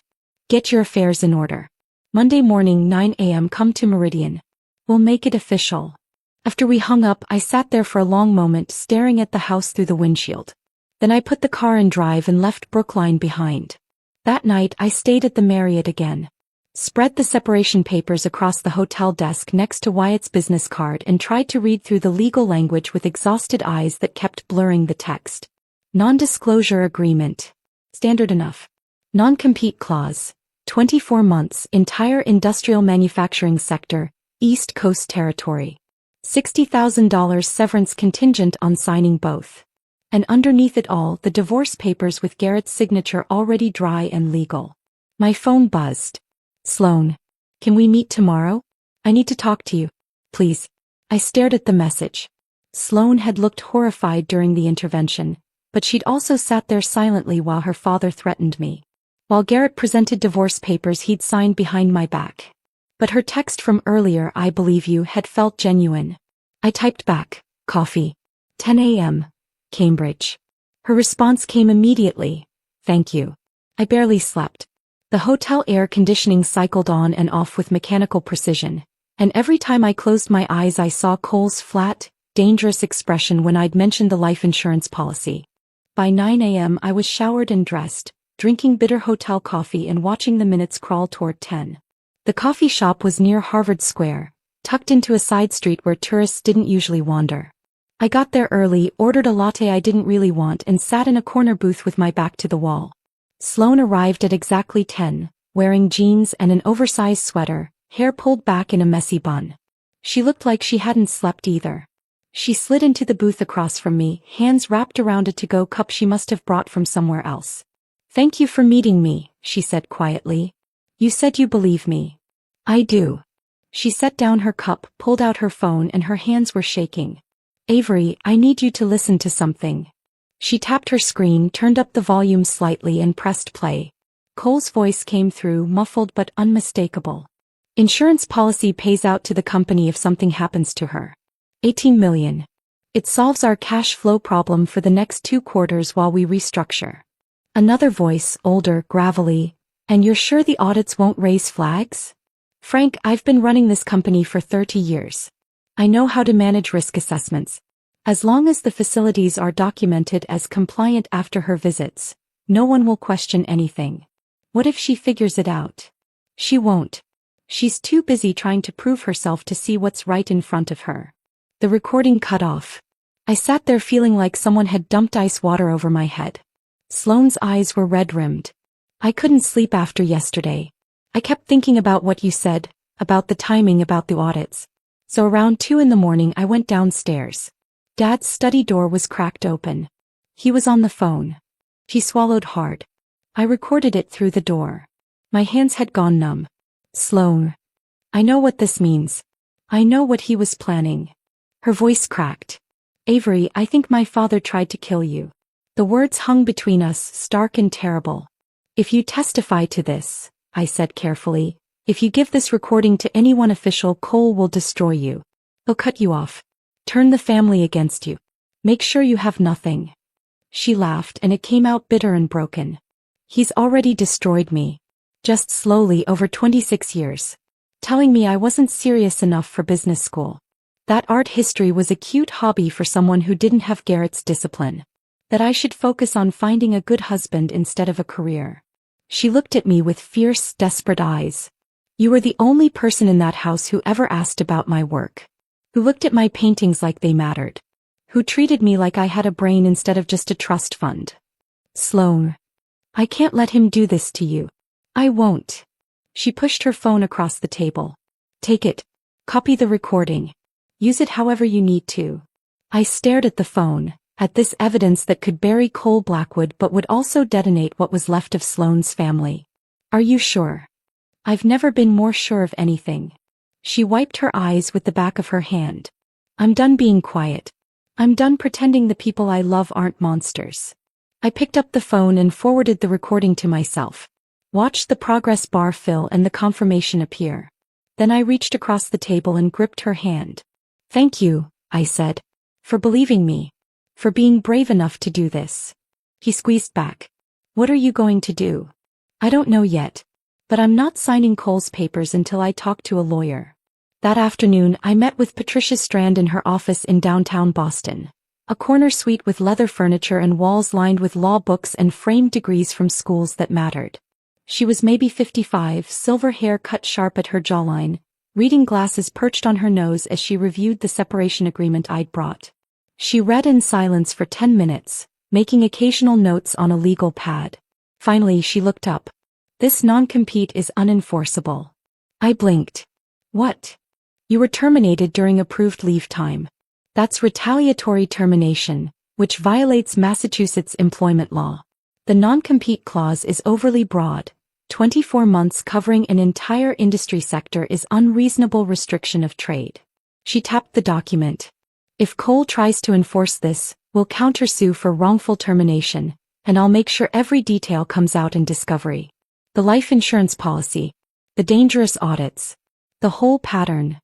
Get your affairs in order. Monday morning 9 a.m. come to Meridian. We'll make it official. After we hung up, I sat there for a long moment staring at the house through the windshield. Then I put the car in drive and left Brookline behind. That night I stayed at the Marriott again. Spread the separation papers across the hotel desk next to Wyatt's business card and tried to read through the legal language with exhausted eyes that kept blurring the text. Non-disclosure agreement. Standard enough. Non-compete clause. 24 months, entire industrial manufacturing sector, East Coast territory. $60,000 severance contingent on signing both. And underneath it all, the divorce papers with Garrett's signature already dry and legal. My phone buzzed. Sloan. Can we meet tomorrow? I need to talk to you. Please. I stared at the message. Sloan had looked horrified during the intervention, but she'd also sat there silently while her father threatened me. While Garrett presented divorce papers he'd signed behind my back. But her text from earlier, "I believe you," had felt genuine. I typed back, "Coffee. 10 a.m. Cambridge." Her response came immediately, "Thank you." I barely slept. The hotel air conditioning cycled on and off with mechanical precision, and every time I closed my eyes I saw Cole's flat, dangerous expression when I'd mentioned the life insurance policy. By 9 a.m. I was showered and dressed, drinking bitter hotel coffee and watching the minutes crawl toward 10. The coffee shop was near Harvard Square, tucked into a side street where tourists didn't usually wander. I got there early, ordered a latte I didn't really want, and sat in a corner booth with my back to the wall. Sloan arrived at exactly 10, wearing jeans and an oversized sweater, hair pulled back in a messy bun. She looked like she hadn't slept either. She slid into the booth across from me, hands wrapped around a to-go cup she must have brought from somewhere else. "Thank you for meeting me," she said quietly. "You said you believe me." "I do." She set down her cup, pulled out her phone, and her hands were shaking. "Avery, I need you to listen to something." She tapped her screen, turned up the volume slightly and pressed play. Cole's voice came through, muffled but unmistakable. "Insurance policy pays out to the company if something happens to her. 18 million. It solves our cash flow problem for the next 2 quarters while we restructure." Another voice, older, gravelly. "And you're sure the audits won't raise flags?" "Frank, I've been running this company for 30 years. I know how to manage risk assessments. As long as the facilities are documented as compliant after her visits, no one will question anything. What if she figures it out?" "She won't. She's too busy trying to prove herself to see what's right in front of her." The recording cut off. I sat there feeling like someone had dumped ice water over my head. Sloane's eyes were red-rimmed. "I couldn't sleep after yesterday. I kept thinking about what you said, about the timing, about the audits. So around 2 in the morning I went downstairs. Dad's study door was cracked open. He was on the phone." She swallowed hard. "I recorded it through the door." My hands had gone numb. "Sloan. I know what this means. I know what he was planning." Her voice cracked. "Avery, I think my father tried to kill you." The words hung between us, stark and terrible. "If you testify to this," I said carefully, "if you give this recording to anyone official, Cole will destroy you. He'll cut you off. Turn the family against you. Make sure you have nothing." She laughed, and it came out bitter and broken. "He's already destroyed me. Just slowly over 26 years. Telling me I wasn't serious enough for business school. That art history was a cute hobby for someone who didn't have Garrett's discipline. That I should focus on finding a good husband instead of a career." She looked at me with fierce, desperate eyes. "You were the only person in that house who ever asked about my work. Who looked at my paintings like they mattered. Who treated me like I had a brain instead of just a trust fund. Sloan. I can't let him do this to you. I won't." She pushed her phone across the table. "Take it. Copy the recording. Use it however you need to." I stared at the phone, at this evidence that could bury Cole Blackwood but would also detonate what was left of Sloane's family. "Are you sure?" "I've never been more sure of anything." She wiped her eyes with the back of her hand. "I'm done being quiet. I'm done pretending the people I love aren't monsters." I picked up the phone and forwarded the recording to myself. Watched the progress bar fill and the confirmation appear. Then I reached across the table and gripped her hand. "Thank you," I said. "For believing me. For being brave enough to do this." He squeezed back. "What are you going to do?" "I don't know yet. But I'm not signing Cole's papers until I talk to a lawyer." That afternoon I met with Patricia Strand in her office in downtown Boston. A corner suite with leather furniture and walls lined with law books and framed degrees from schools that mattered. She was maybe 55, silver hair cut sharp at her jawline, reading glasses perched on her nose as she reviewed the separation agreement I'd brought. She read in silence for 10 minutes, making occasional notes on a legal pad. Finally she looked up. This non-compete is unenforceable. I blinked. What? You were terminated during approved leave time. That's retaliatory termination, which violates Massachusetts employment law. The non-compete clause is overly broad. 24 months covering an entire industry sector is unreasonable restriction of trade. She tapped the document. If Cole tries to enforce this, we'll countersue for wrongful termination, and I'll make sure every detail comes out in discovery. The life insurance policy, the dangerous audits, the whole pattern.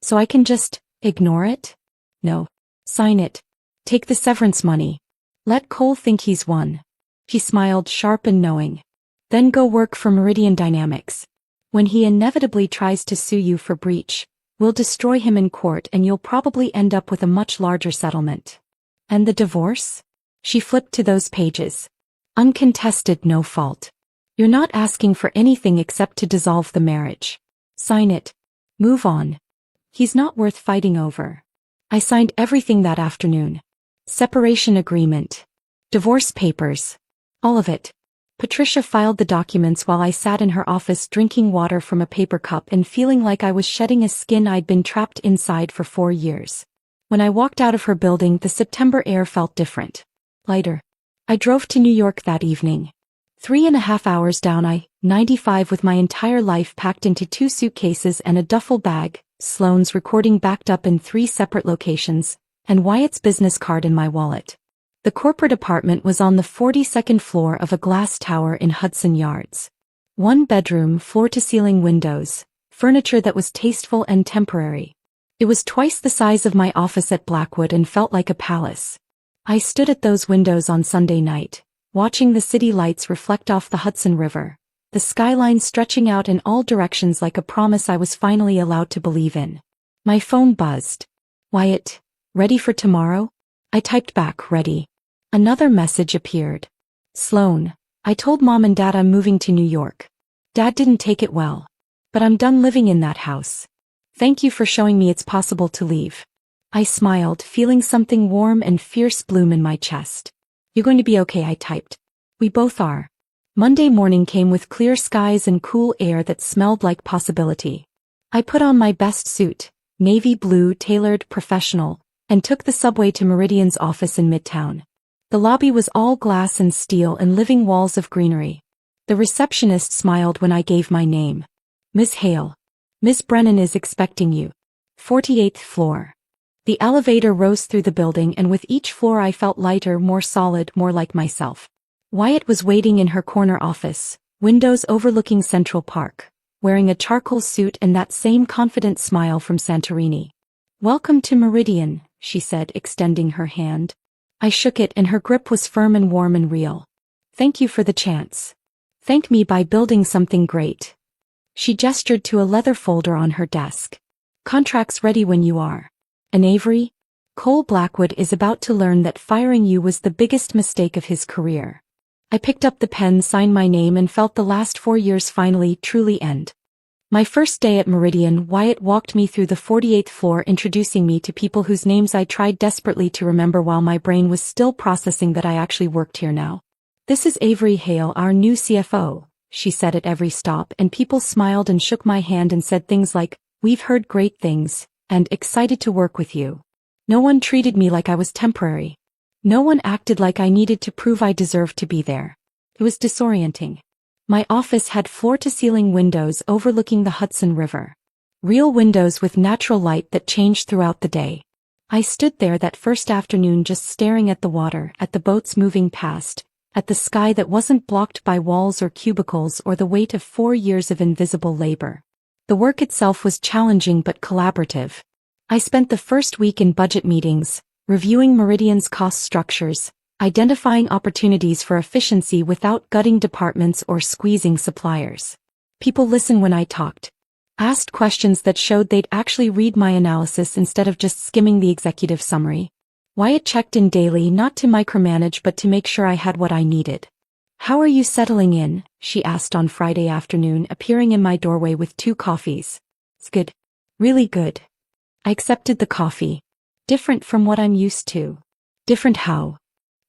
So I can just ignore it? No. Sign it. Take the severance money. Let Cole think he's won. She smiled, sharp and knowing. Then go work for Meridian Dynamics. When he inevitably tries to sue you for breach, we'll destroy him in court and you'll probably end up with a much larger settlement. And the divorce? She flipped to those pages. Uncontested, no fault. You're not asking for anything except to dissolve the marriage. Sign it. Move on. He's not worth fighting over. I signed everything that afternoon. Separation agreement. Divorce papers. All of it. Patricia filed the documents while I sat in her office drinking water from a paper cup and feeling like I was shedding a skin I'd been trapped inside for 4 years. When I walked out of her building, the September air felt different. Lighter. I drove to New York that evening. 3.5 hours down I-95 with my entire life packed into 2 suitcases and a duffel bag, Sloane's recording backed up in 3 separate locations, and Wyatt's business card in my wallet. The corporate apartment was on the 42nd floor of a glass tower in Hudson Yards. 1 bedroom, floor-to-ceiling windows, furniture that was tasteful and temporary. It was twice the size of my office at Blackwood and felt like a palace. I stood at those windows on Sunday night, watching the city lights reflect off the Hudson River, the skyline stretching out in all directions like a promise I was finally allowed to believe in. My phone buzzed. Wyatt, ready for tomorrow? I typed back, ready. Another message appeared. Sloane, I told Mom and Dad I'm moving to New York. Dad didn't take it well. But I'm done living in that house. Thank you for showing me it's possible to leave. I smiled, feeling something warm and fierce bloom in my chest. You're going to be okay, I typed. We both are. Monday morning came with clear skies and cool air that smelled like possibility. I put on my best suit, navy blue, tailored, professional, and took the subway to Meridian's office in Midtown. The lobby was all glass and steel and living walls of greenery. The receptionist smiled when I gave my name. Miss Hale. Miss Brennan is expecting you. 48th floor. The elevator rose through the building and with each floor I felt lighter, more solid, more like myself. Wyatt was waiting in her corner office, windows overlooking Central Park, wearing a charcoal suit and that same confident smile from Santorini. Welcome to Meridian, she said, extending her hand. I shook it and her grip was firm and warm and real. Thank you for the chance. Thank me by building something great. She gestured to a leather folder on her desk. Contracts ready when you are. And Avery? Cole Blackwood is about to learn that firing you was the biggest mistake of his career. I picked up the pen, signed my name and felt the last 4 years finally, truly end. My first day at Meridian, Wyatt walked me through the 48th floor, introducing me to people whose names I tried desperately to remember while my brain was still processing that I actually worked here now. This is Avery Hale, our new CFO, she said at every stop, and people smiled and shook my hand and said things like, we've heard great things, and excited to work with you. No one treated me like I was temporary. No one acted like I needed to prove I deserved to be there. It was disorienting. My office had floor-to-ceiling windows overlooking the Hudson River. Real windows with natural light that changed throughout the day. I stood there that first afternoon just staring at the water, at the boats moving past, at the sky that wasn't blocked by walls or cubicles or the weight of 4 years of invisible labor. The work itself was challenging but collaborative. I spent the first week in budget meetings, reviewing Meridian's cost structures, identifying opportunities for efficiency without gutting departments or squeezing suppliers. People listened when I talked. Asked questions that showed they'd actually read my analysis instead of just skimming the executive summary. Wyatt checked in daily, not to micromanage but to make sure I had what I needed. How are you settling in? She asked on Friday afternoon, appearing in my doorway with 2 coffees. It's good. Really good. I accepted the coffee. Different from what I'm used to. Different how?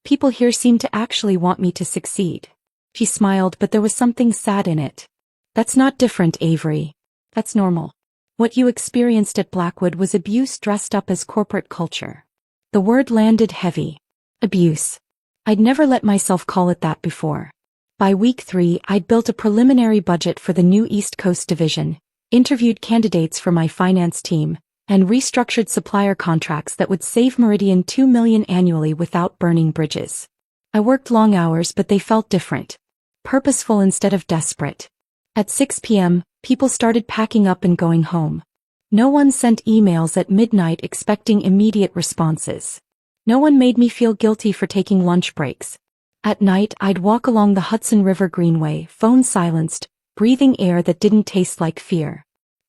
People here seem to actually want me to succeed. She smiled, but there was something sad in it. That's not different, Avery. That's normal. What you experienced at Blackwood was abuse dressed up as corporate culture. The word landed heavy. Abuse. I'd never let myself call it that before. By week 3, I'd built a preliminary budget for the new East Coast division, interviewed candidates for my finance team, and restructured supplier contracts that would save Meridian $2 million annually without burning bridges. I worked long hours, but they felt different. Purposeful instead of desperate. At 6 p.m., people started packing up and going home. No one sent emails at midnight expecting immediate responses. No one made me feel guilty for taking lunch breaks. At night, I'd walk along the Hudson River Greenway, phone silenced, breathing air that didn't taste like fear.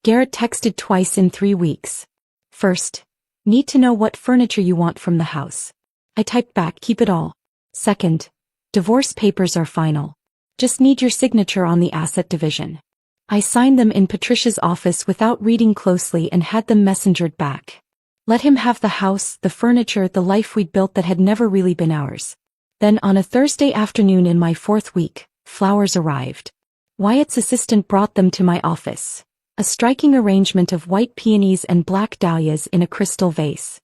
Garrett texted twice in 3 weeks. First, need to know what furniture you want from the house. I typed back, keep it all. Second, divorce papers are final. Just need your signature on the asset division. I signed them in Patricia's office without reading closely and had them messengered back. Let him have the house, the furniture, the life we'd built that had never really been ours. Then on a Thursday afternoon in my 4th week, flowers arrived. Wyatt's assistant brought them to my office. A striking arrangement of white peonies and black dahlias in a crystal vase.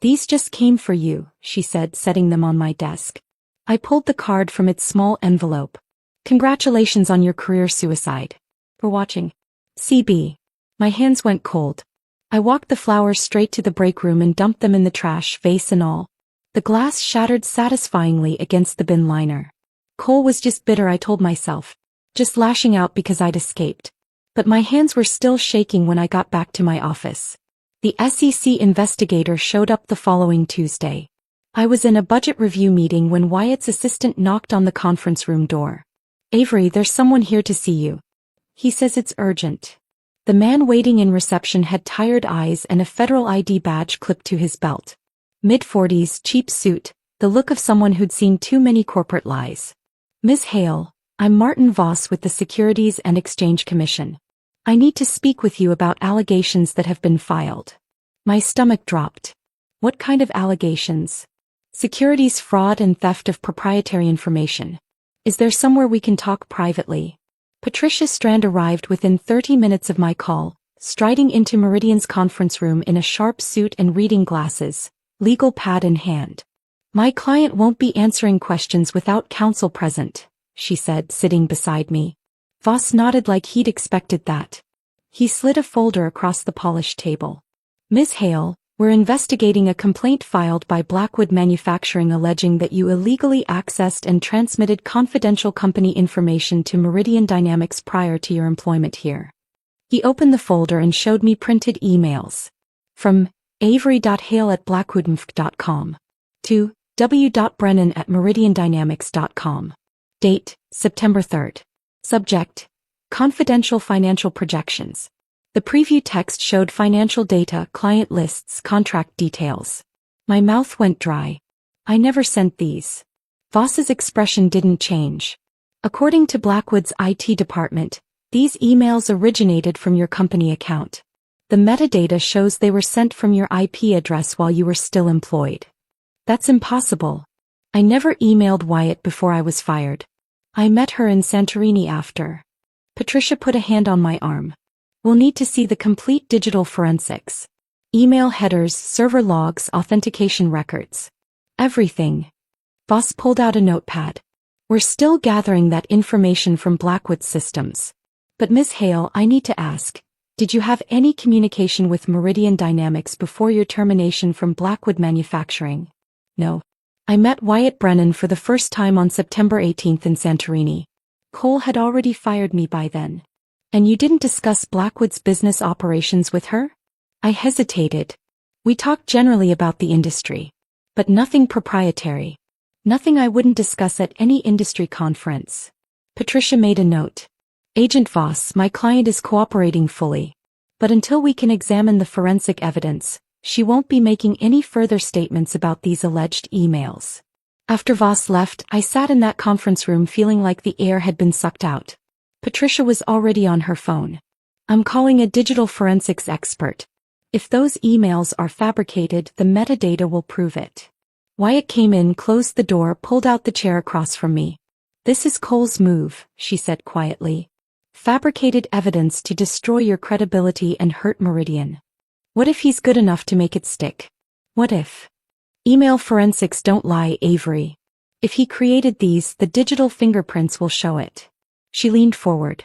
These just came for you, she said, setting them on my desk. I pulled the card from its small envelope. Congratulations on your career suicide. For watching. CB. My hands went cold. I walked the flowers straight to the break room and dumped them in the trash, vase and all. The glass shattered satisfyingly against the bin liner. Cole was just bitter, I told myself. Just lashing out because I'd escaped. But my hands were still shaking when I got back to my office. The SEC investigator showed up the following Tuesday. I was in a budget review meeting when Wyatt's assistant knocked on the conference room door. Avery, there's someone here to see you. He says it's urgent. The man waiting in reception had tired eyes and a federal ID badge clipped to his belt. Mid-40s, cheap suit, the look of someone who'd seen too many corporate lies. Ms. Hale, I'm Martin Voss with the Securities and Exchange Commission. I need to speak with you about allegations that have been filed. My stomach dropped. What kind of allegations? Securities fraud and theft of proprietary information. Is there somewhere we can talk privately? Patricia Strand arrived within 30 minutes of my call, striding into Meridian's conference room in a sharp suit and reading glasses, legal pad in hand. My client won't be answering questions without counsel present, she said, sitting beside me. Voss nodded like he'd expected that. He slid a folder across the polished table. Ms. Hale, we're investigating a complaint filed by Blackwood Manufacturing alleging that you illegally accessed and transmitted confidential company information to Meridian Dynamics prior to your employment here. He opened the folder and showed me printed emails. From avery.hale@blackwoodmf.com to w.brennan@meridiandynamics.com. Date, September 3rd. Subject, confidential financial projections. The preview text showed financial data, client lists, contract details. My mouth went dry. I never sent these. Voss's expression didn't change. According to Blackwood's IT department, these emails originated from your company account. The metadata shows they were sent from your IP address while you were still employed. That's impossible. I never emailed Wyatt before I was fired. I met her in Santorini after. Patricia put a hand on my arm. We'll need to see the complete digital forensics. Email headers, server logs, authentication records. Everything. Voss pulled out a notepad. We're still gathering that information from Blackwood's systems. But Ms. Hale, I need to ask, did you have any communication with Meridian Dynamics before your termination from Blackwood Manufacturing? No. I met Wyatt Brennan for the first time on September 18th in Santorini. Cole had already fired me by then. And you didn't discuss Blackwood's business operations with her? I hesitated. We talked generally about the industry. But nothing proprietary. Nothing I wouldn't discuss at any industry conference. Patricia made a note. Agent Voss, my client is cooperating fully. But until we can examine the forensic evidence, she won't be making any further statements about these alleged emails. After Voss left, I sat in that conference room feeling like the air had been sucked out. Patricia was already on her phone. I'm calling a digital forensics expert. If those emails are fabricated, the metadata will prove it. Wyatt came in, closed the door, pulled out the chair across from me. This is Cole's move, she said quietly. Fabricated evidence to destroy your credibility and hurt Meridian. What if he's good enough to make it stick? What if? Email forensics don't lie, Avery. If he created these, the digital fingerprints will show it. She leaned forward.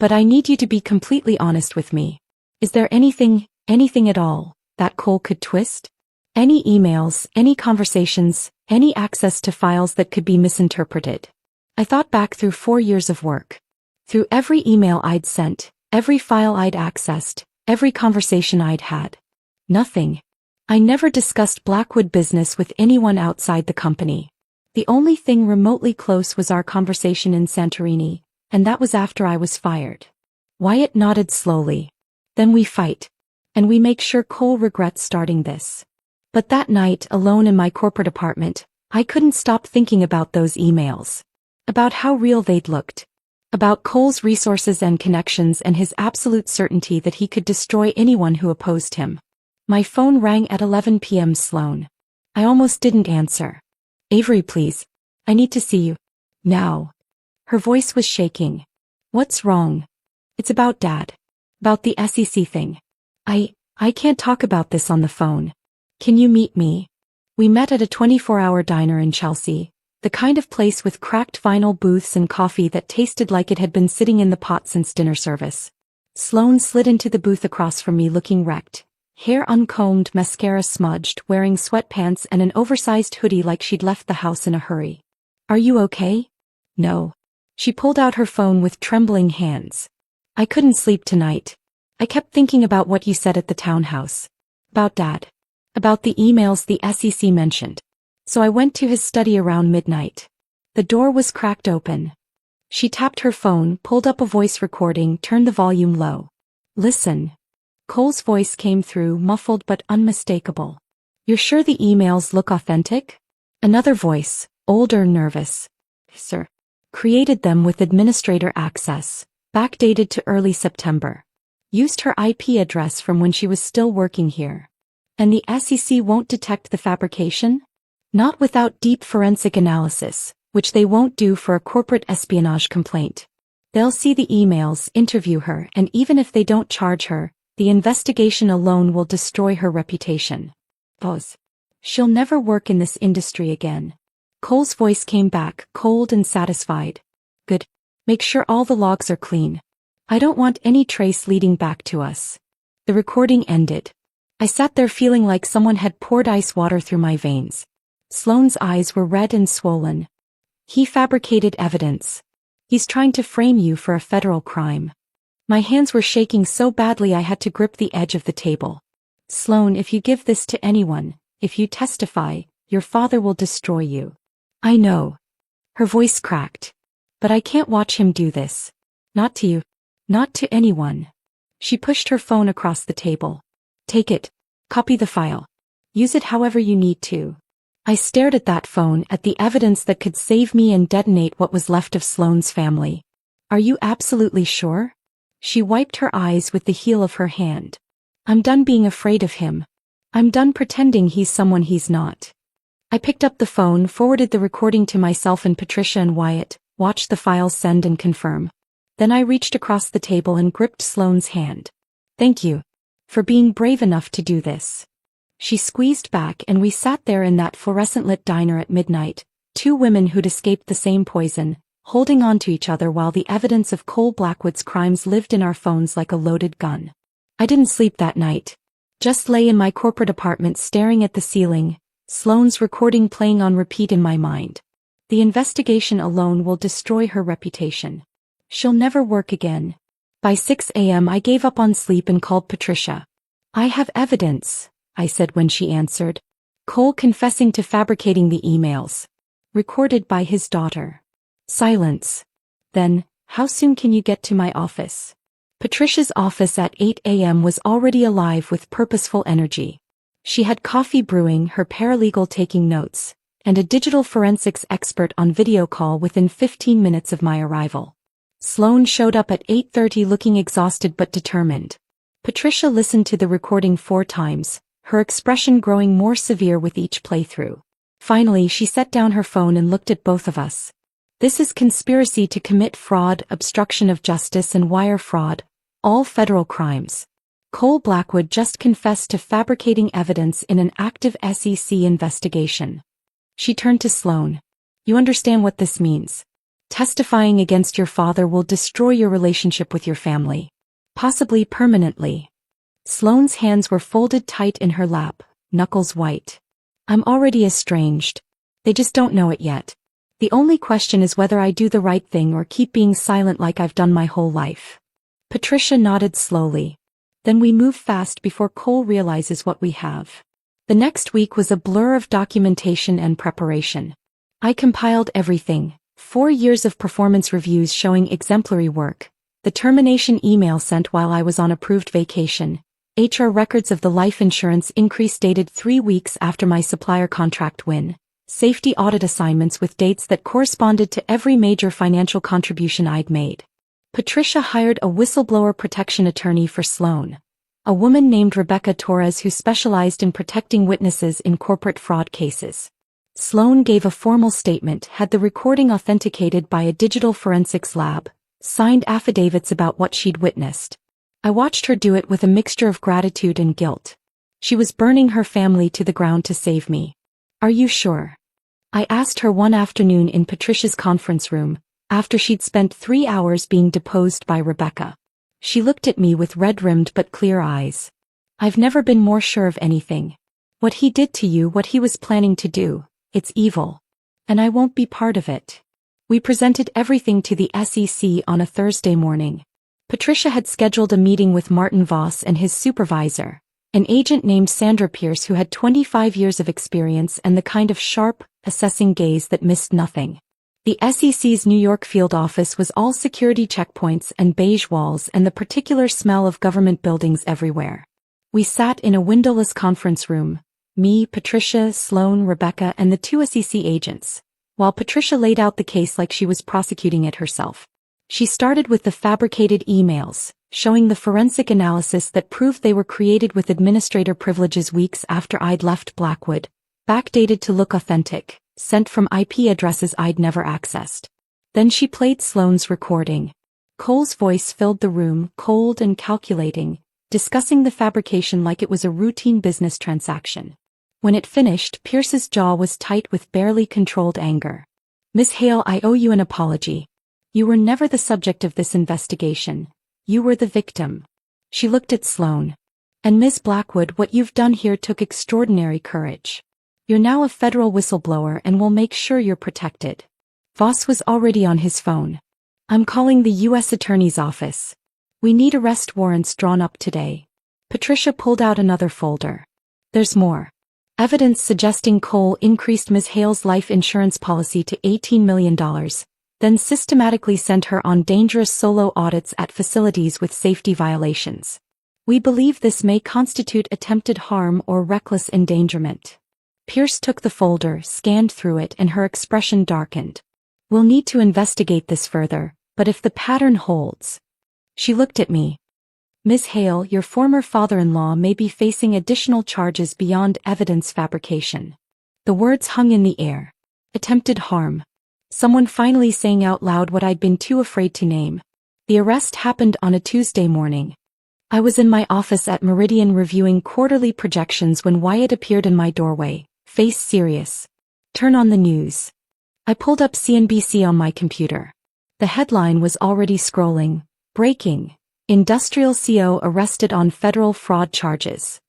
But I need you to be completely honest with me. Is there anything at all, that Cole could twist? Any emails, any conversations, any access to files that could be misinterpreted? I thought back through 4 years of work. Through every email I'd sent, every file I'd accessed, every conversation I'd had. Nothing. I never discussed Blackwood business with anyone outside the company. The only thing remotely close was our conversation in Santorini, and that was after I was fired. Wyatt nodded slowly. Then we fight. And we make sure Cole regrets starting this. But that night, alone in my corporate apartment, I couldn't stop thinking about those emails. About how real they'd looked. About Cole's resources and connections and his absolute certainty that he could destroy anyone who opposed him. My phone rang at 11 p.m. Sloan. I almost didn't answer. Avery, please. I need to see you. Now. Her voice was shaking. What's wrong? It's about Dad. About the SEC thing. I can't talk about this on the phone. Can you meet me? We met at a 24-hour diner in Chelsea, the kind of place with cracked vinyl booths and coffee that tasted like it had been sitting in the pot since dinner service. Sloan slid into the booth across from me looking wrecked, hair uncombed, mascara smudged, wearing sweatpants and an oversized hoodie like she'd left the house in a hurry. Are you okay? No. She pulled out her phone with trembling hands. I couldn't sleep tonight. I kept thinking about what you said at the townhouse. About Dad. About the emails the SEC mentioned. So I went to his study around midnight. The door was cracked open. She tapped her phone, pulled up a voice recording, turned the volume low. Listen. Cole's voice came through, muffled but unmistakable. You're sure the emails look authentic? Another voice, older, nervous. Sir. Created them with administrator access, backdated to early September. Used her IP address from when she was still working here. And the SEC won't detect the fabrication? Not without deep forensic analysis, which they won't do for a corporate espionage complaint. They'll see the emails, interview her, and even if they don't charge her, the investigation alone will destroy her reputation. Pause. She'll never work in this industry again. Cole's voice came back, cold and satisfied. Good. Make sure all the logs are clean. I don't want any trace leading back to us. The recording ended. I sat there feeling like someone had poured ice water through my veins. Sloane's eyes were red and swollen. He fabricated evidence. He's trying to frame you for a federal crime. My hands were shaking so badly I had to grip the edge of the table. Sloane, if you give this to anyone, if you testify, your father will destroy you. I know. Her voice cracked. But I can't watch him do this. Not to you. Not to anyone. She pushed her phone across the table. Take it. Copy the file. Use it however you need to. I stared at that phone, at the evidence that could save me and detonate what was left of Sloane's family. Are you absolutely sure? She wiped her eyes with the heel of her hand. I'm done being afraid of him. I'm done pretending he's someone he's not. I picked up the phone, forwarded the recording to myself and Patricia and Wyatt, watched the files send and confirm. Then I reached across the table and gripped Sloane's hand. Thank you. For being brave enough to do this. She squeezed back and we sat there in that fluorescent-lit diner at midnight, two women who'd escaped the same poison, holding on to each other while the evidence of Cole Blackwood's crimes lived in our phones like a loaded gun. I didn't sleep that night. Just lay in my corporate apartment staring at the ceiling, Sloane's recording playing on repeat in my mind. The investigation alone will destroy her reputation. She'll never work again. By 6 a.m. I gave up on sleep and called Patricia. I have evidence, I said when she answered. Cole confessing to fabricating the emails. Recorded by his daughter. Silence. Then, how soon can you get to my office? Patricia's office at 8 a.m. was already alive with purposeful energy. She had coffee brewing, her paralegal taking notes, and a digital forensics expert on video call within 15 minutes of my arrival. Sloane showed up at 8:30 looking exhausted but determined. Patricia listened to the recording 4 times, her expression growing more severe with each playthrough. Finally she set down her phone and looked at both of us. This is conspiracy to commit fraud, obstruction of justice and wire fraud, all federal crimes. Cole Blackwood just confessed to fabricating evidence in an active SEC investigation. She turned to Sloan. You understand what this means? Testifying against your father will destroy your relationship with your family. Possibly permanently. Sloane's hands were folded tight in her lap, knuckles white. I'm already estranged. They just don't know it yet. The only question is whether I do the right thing or keep being silent like I've done my whole life. Patricia nodded slowly. Then we move fast before Cole realizes what we have. The next week was a blur of documentation and preparation. I compiled everything, 4 years of performance reviews showing exemplary work, the termination email sent while I was on approved vacation, HR records of the life insurance increase dated 3 weeks after my supplier contract win, safety audit assignments with dates that corresponded to every major financial contribution I'd made. Patricia hired a whistleblower protection attorney for Sloan, a woman named Rebecca Torres who specialized in protecting witnesses in corporate fraud cases. Sloan gave a formal statement, had the recording authenticated by a digital forensics lab, signed affidavits about what she'd witnessed. I watched her do it with a mixture of gratitude and guilt. She was burning her family to the ground to save me. Are you sure? I asked her one afternoon in Patricia's conference room, after she'd spent 3 hours being deposed by Rebecca. She looked at me with red-rimmed but clear eyes. I've never been more sure of anything. What he did to you, what he was planning to do, it's evil. And I won't be part of it. We presented everything to the SEC on a Thursday morning. Patricia had scheduled a meeting with Martin Voss and his supervisor, an agent named Sandra Pierce who had 25 years of experience and the kind of sharp, assessing gaze that missed nothing. The SEC's New York field office was all security checkpoints and beige walls and the particular smell of government buildings everywhere. We sat in a windowless conference room, me, Patricia, Sloan, Rebecca, and the 2 SEC agents, while Patricia laid out the case like she was prosecuting it herself. She started with the fabricated emails, showing the forensic analysis that proved they were created with administrator privileges weeks after I'd left Blackwood, backdated to look authentic, sent from IP addresses I'd never accessed. Then she played Sloane's recording. Cole's voice filled the room, cold and calculating, discussing the fabrication like it was a routine business transaction. When it finished, Pierce's jaw was tight with barely controlled anger. Miss Hale, I owe you an apology. You were never the subject of this investigation. You were the victim. She looked at Sloan. And Ms. Blackwood, what you've done here took extraordinary courage. You're now a federal whistleblower and we'll make sure you're protected. Voss was already on his phone. I'm calling the U.S. Attorney's Office. We need arrest warrants drawn up today. Patricia pulled out another folder. There's more. Evidence suggesting Cole increased Ms. Hale's life insurance policy to $18 million, then systematically sent her on dangerous solo audits at facilities with safety violations. We believe this may constitute attempted harm or reckless endangerment. Pierce took the folder, scanned through it, and her expression darkened. We'll need to investigate this further, but if the pattern holds... She looked at me. Ms. Hale, your former father-in-law may be facing additional charges beyond evidence fabrication. The words hung in the air. Attempted harm. Someone finally saying out loud what I'd been too afraid to name. The arrest happened on a Tuesday morning. I was in my office at Meridian reviewing quarterly projections when Wyatt appeared in my doorway, face serious. Turn on the news. I pulled up CNBC on my computer. The headline was already scrolling. Breaking. Industrial CO arrested on federal fraud charges.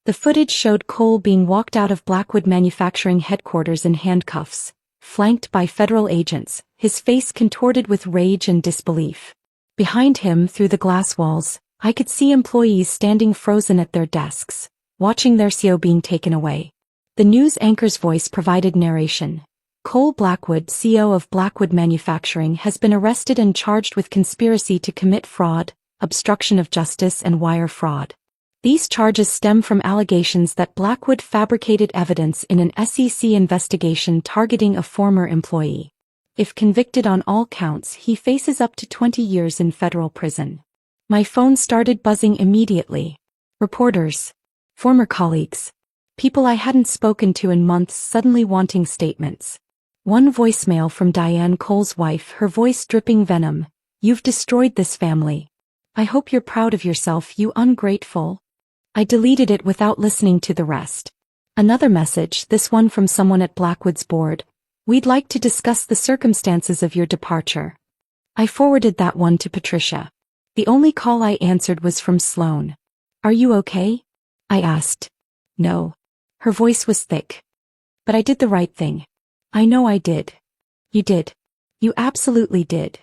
The footage showed Cole being walked out of Blackwood Manufacturing headquarters in handcuffs, flanked by federal agents, his face contorted with rage and disbelief. Behind him, through the glass walls, I could see employees standing frozen at their desks, watching their CO being taken away. The news anchor's voice provided narration. Cole Blackwood, CEO of Blackwood Manufacturing, has been arrested and charged with conspiracy to commit fraud, obstruction of justice and wire fraud. These charges stem from allegations that Blackwood fabricated evidence in an SEC investigation targeting a former employee. If convicted on all counts, he faces up to 20 years in federal prison. My phone started buzzing immediately. Reporters, former colleagues, people I hadn't spoken to in months suddenly wanting statements. One voicemail from Diane Cole's wife, her voice dripping venom. "You've destroyed this family. I hope you're proud of yourself, you ungrateful." I deleted it without listening to the rest. Another message, this one from someone at Blackwood's board. "We'd like to discuss the circumstances of your departure." I forwarded that one to Patricia. The only call I answered was from Sloan. "Are you okay?" I asked. "No." Her voice was thick. "But I did the right thing." "I know I did." "You did. You absolutely did.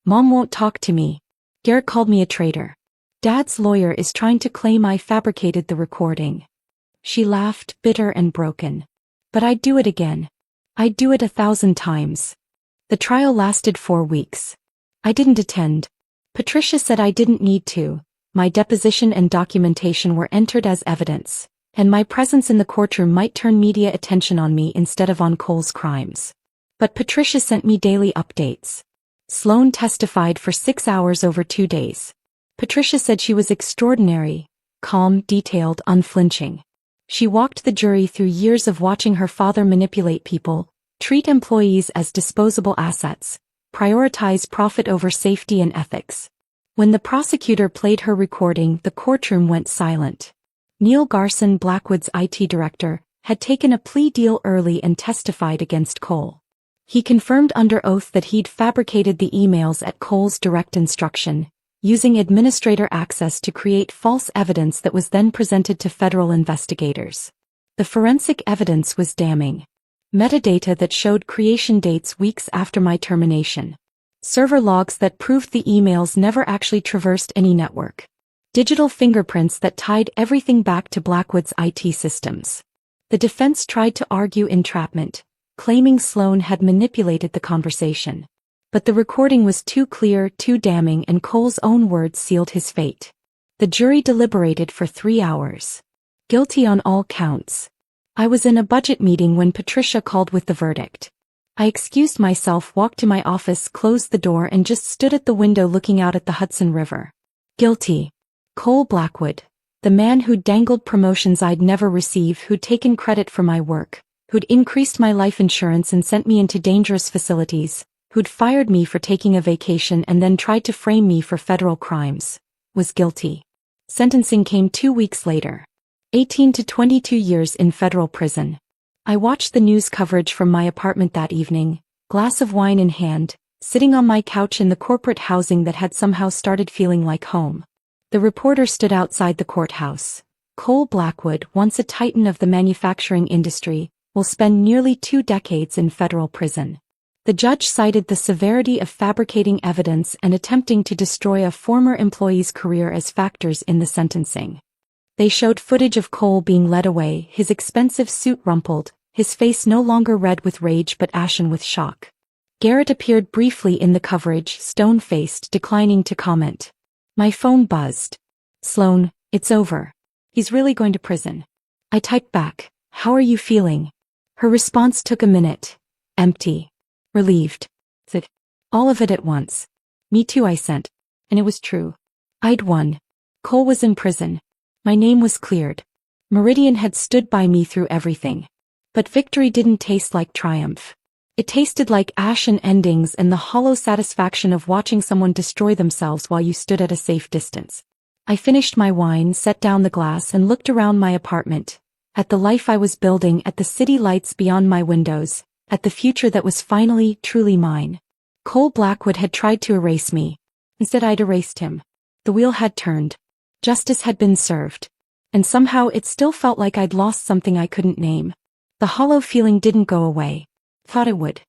Mom won't talk to me. Garrett called me a traitor. Dad's lawyer is trying to claim I fabricated the recording." She laughed, bitter and broken. "But I'd do it again. I'd do it 1,000 times." The trial lasted 4 weeks. I didn't attend. Patricia said I didn't need to. My deposition and documentation were entered as evidence, and my presence in the courtroom might turn media attention on me instead of on Cole's crimes. But Patricia sent me daily updates. Sloan testified for 6 hours over 2 days. Patricia said she was extraordinary, calm, detailed, unflinching. She walked the jury through years of watching her father manipulate people, treat employees as disposable assets, prioritize profit over safety and ethics. When the prosecutor played her recording, the courtroom went silent. Neil Garson, Blackwood's IT director, had taken a plea deal early and testified against Cole. He confirmed under oath that he'd fabricated the emails at Cole's direct instruction, using administrator access to create false evidence that was then presented to federal investigators. The forensic evidence was damning. Metadata that showed creation dates weeks after my termination. Server logs that proved the emails never actually traversed any network. Digital fingerprints that tied everything back to Blackwood's IT systems. The defense tried to argue entrapment, claiming Sloan had manipulated the conversation. But the recording was too clear, too damning, and Cole's own words sealed his fate. The jury deliberated for 3 hours. Guilty on all counts. I was in a budget meeting when Patricia called with the verdict. I excused myself, walked to my office, closed the door, and just stood at the window looking out at the Hudson River. Guilty. Cole Blackwood. The man who'd dangled promotions I'd never receive, who'd taken credit for my work, who'd increased my life insurance and sent me into dangerous facilities, who'd fired me for taking a vacation and then tried to frame me for federal crimes, was guilty. Sentencing came 2 weeks later. 18 to 22 years in federal prison. I watched the news coverage from my apartment that evening, glass of wine in hand, sitting on my couch in the corporate housing that had somehow started feeling like home. The reporter stood outside the courthouse. Cole Blackwood, once a titan of the manufacturing industry, will spend nearly 2 decades in federal prison. The judge cited the severity of fabricating evidence and attempting to destroy a former employee's career as factors in the sentencing. They showed footage of Cole being led away, his expensive suit rumpled, his face no longer red with rage but ashen with shock. Garrett appeared briefly in the coverage, stone-faced, declining to comment. My phone buzzed. "Sloan, it's over. He's really going to prison." I typed back, "How are you feeling?" Her response took a minute. "Empty. Relieved." Said, "All of it at once." "Me too," I sent. And it was true. I'd won. Cole was in prison. My name was cleared. Meridian had stood by me through everything. But victory didn't taste like triumph. It tasted like ashen endings and the hollow satisfaction of watching someone destroy themselves while you stood at a safe distance. I finished my wine, set down the glass, and looked around my apartment. At the life I was building, at the city lights beyond my windows, at the future that was finally, truly mine. Cole Blackwood had tried to erase me. Instead, I'd erased him. The wheel had turned. Justice had been served. And somehow it still felt like I'd lost something I couldn't name. The hollow feeling didn't go away. Thought it would.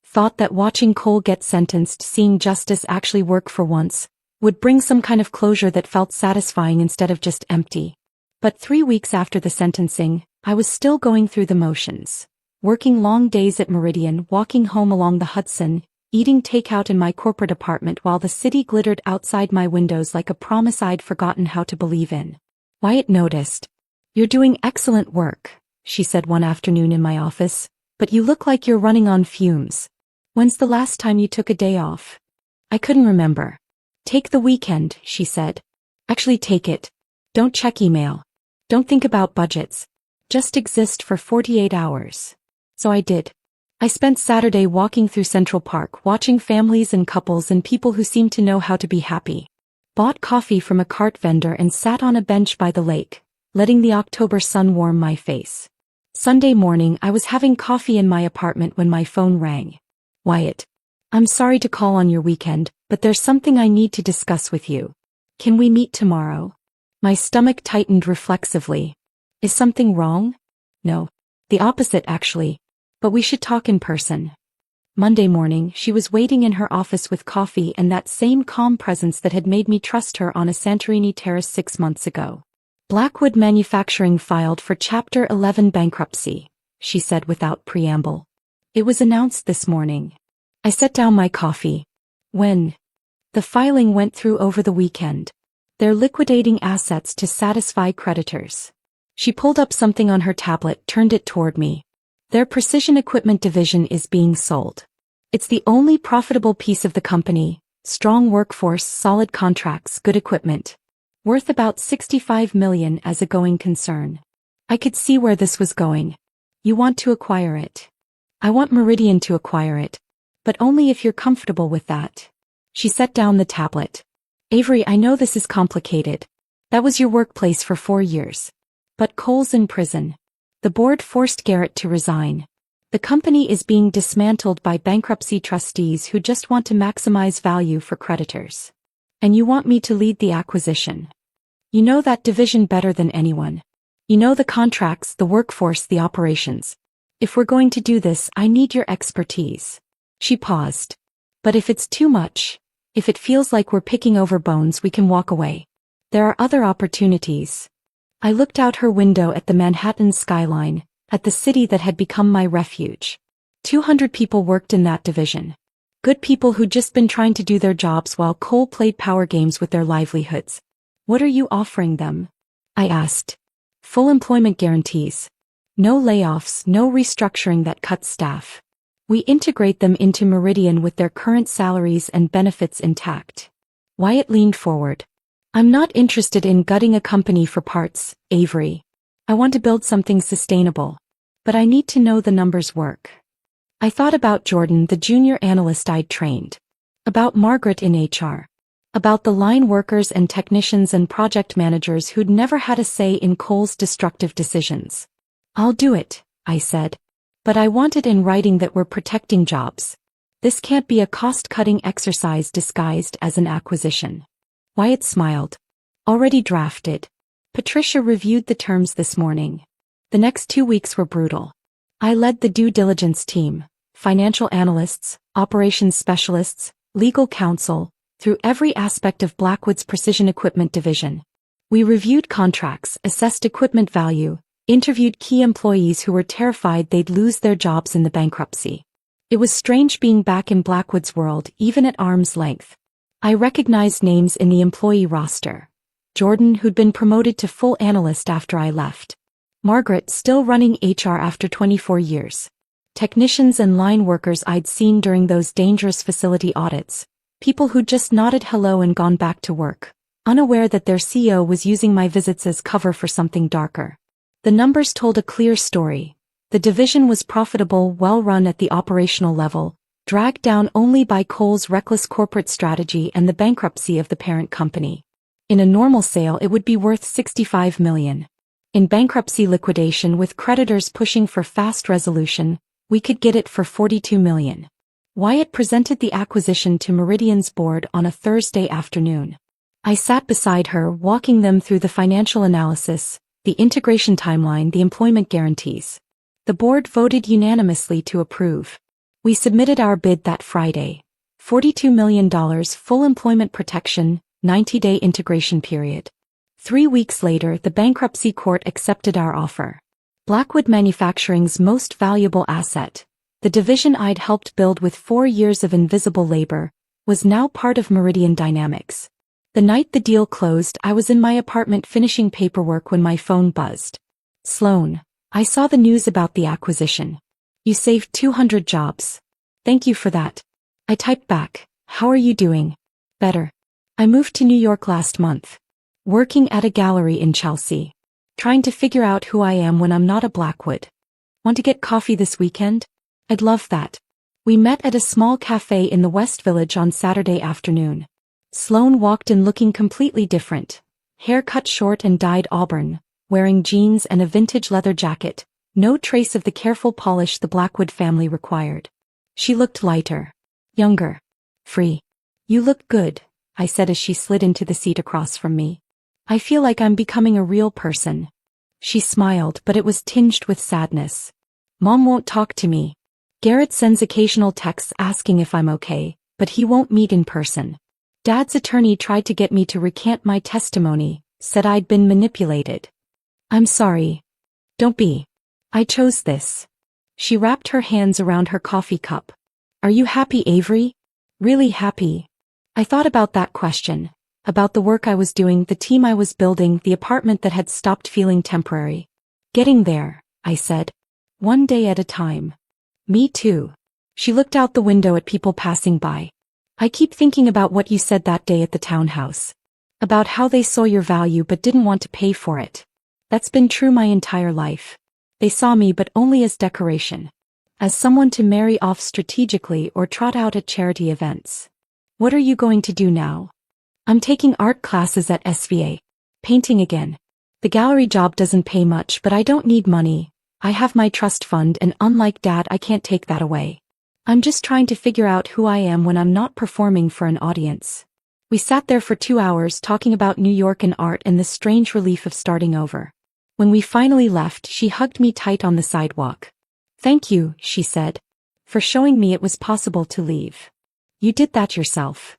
Thought that watching Cole get sentenced, seeing justice actually work for once, would bring some kind of closure that felt satisfying instead of just empty. But 3 weeks after the sentencing, I was still going through the motions. Working long days at Meridian, walking home along the Hudson, eating takeout in my corporate apartment while the city glittered outside my windows like a promise I'd forgotten how to believe in. Wyatt noticed. "You're doing excellent work," she said one afternoon in my office, "but you look like you're running on fumes. When's the last time you took a day off?" I couldn't remember. "Take the weekend," she said. "Actually take it. Don't check email. Don't think about budgets. Just exist for 48 hours. So I did. I spent Saturday walking through Central Park, watching families and couples and people who seemed to know how to be happy. Bought coffee from a cart vendor and sat on a bench by the lake, letting the October sun warm my face. Sunday morning, I was having coffee in my apartment when my phone rang. Wyatt. I'm sorry to call on your weekend, but there's something I need to discuss with you. Can we meet tomorrow? My stomach tightened reflexively. Is something wrong? No. The opposite, actually. But we should talk in person. Monday morning, she was waiting in her office with coffee and that same calm presence that had made me trust her on a Santorini terrace 6 months ago. Blackwood Manufacturing filed for Chapter 11 bankruptcy, she said without preamble. It was announced this morning. I set down my coffee. When? The filing went through over the weekend. They're liquidating assets to satisfy creditors. She pulled up something on her tablet, turned it toward me. Their precision equipment division is being sold. It's the only profitable piece of the company. Strong workforce, solid contracts, good equipment. Worth about $65 million as a going concern. I could see where this was going. You want to acquire it. I want Meridian to acquire it. But only if you're comfortable with that. She set down the tablet. Avery, I know this is complicated. That was your workplace for 4 years. But Cole's in prison. The board forced Garrett to resign. The company is being dismantled by bankruptcy trustees who just want to maximize value for creditors. And you want me to lead the acquisition. You know that division better than anyone. You know the contracts, the workforce, the operations. If we're going to do this, I need your expertise. She paused. But if it's too much, if it feels like we're picking over bones, we can walk away. There are other opportunities. I looked out her window at the Manhattan skyline, at the city that had become my refuge. 200 people worked in that division. Good people who'd just been trying to do their jobs while Cole played power games with their livelihoods. What are you offering them? I asked. Full employment guarantees. No layoffs, no restructuring that cuts staff. We integrate them into Meridian with their current salaries and benefits intact. Wyatt leaned forward. I'm not interested in gutting a company for parts, Avery. I want to build something sustainable. But I need to know the numbers work. I thought about Jordan, the junior analyst I'd trained. About Margaret in HR. About the line workers and technicians and project managers who'd never had a say in Cole's destructive decisions. I'll do it, I said. But I want it in writing that we're protecting jobs. This can't be a cost-cutting exercise disguised as an acquisition. Wyatt smiled. Already drafted. Patricia reviewed the terms this morning. The next 2 weeks were brutal. I led the due diligence team. Financial analysts, operations specialists, legal counsel, through every aspect of Blackwood's precision equipment division. We reviewed contracts, assessed equipment value, interviewed key employees who were terrified they'd lose their jobs in the bankruptcy. It was strange being back in Blackwood's world, even at arm's length. I recognized names in the employee roster. Jordan, who'd been promoted to full analyst after I left. Margaret, still running HR after 24 years. Technicians and line workers I'd seen during those dangerous facility audits. People who'd just nodded hello and gone back to work, unaware that their CEO was using my visits as cover for something darker. The numbers told a clear story. The division was profitable, well-run at the operational level, dragged down only by Cole's reckless corporate strategy and the bankruptcy of the parent company. In a normal sale, it would be worth $65 million. In bankruptcy liquidation, with creditors pushing for fast resolution, we could get it for $42 million. Wyatt presented the acquisition to Meridian's board on a Thursday afternoon. I sat beside her, walking them through the financial analysis, the integration timeline, the employment guarantees. The board voted unanimously to approve. We submitted our bid that Friday. $42 million full employment protection, 90-day integration period. 3 weeks later, the bankruptcy court accepted our offer. Blackwood Manufacturing's most valuable asset, the division I'd helped build with 4 years of invisible labor, was now part of Meridian Dynamics. The night the deal closed, I was in my apartment finishing paperwork when my phone buzzed. Sloan, I saw the news about the acquisition. You saved 200 jobs. Thank you for that. I typed back, how are you doing? Better. I moved to New York last month. Working at a gallery in Chelsea. Trying to figure out who I am when I'm not a Blackwood. Want to get coffee this weekend? I'd love that. We met at a small cafe in the West Village on Saturday afternoon. Sloane walked in looking completely different. Hair cut short and dyed auburn, wearing jeans and a vintage leather jacket, no trace of the careful polish the Blackwood family required. She looked lighter. Younger. Free. You look good, I said as she slid into the seat across from me. I feel like I'm becoming a real person. She smiled, but it was tinged with sadness. Mom won't talk to me. Garrett sends occasional texts asking if I'm okay, but he won't meet in person. Dad's attorney tried to get me to recant my testimony, said I'd been manipulated. I'm sorry. Don't be. I chose this. She wrapped her hands around her coffee cup. Are you happy, Avery? Really happy? I thought about that question, about the work I was doing, the team I was building, the apartment that had stopped feeling temporary. Getting there, I said. One day at a time. Me too. She looked out the window at people passing by. I keep thinking about what you said that day at the townhouse. About how they saw your value but didn't want to pay for it. That's been true my entire life. They saw me but only as decoration. As someone to marry off strategically or trot out at charity events. What are you going to do now? I'm taking art classes at SVA. Painting again. The gallery job doesn't pay much, but I don't need money. I have my trust fund, and unlike Dad, I can't take that away. I'm just trying to figure out who I am when I'm not performing for an audience. We sat there for 2 hours talking about New York and art and the strange relief of starting over. When we finally left, she hugged me tight on the sidewalk. Thank you, she said, for showing me it was possible to leave. You did that yourself.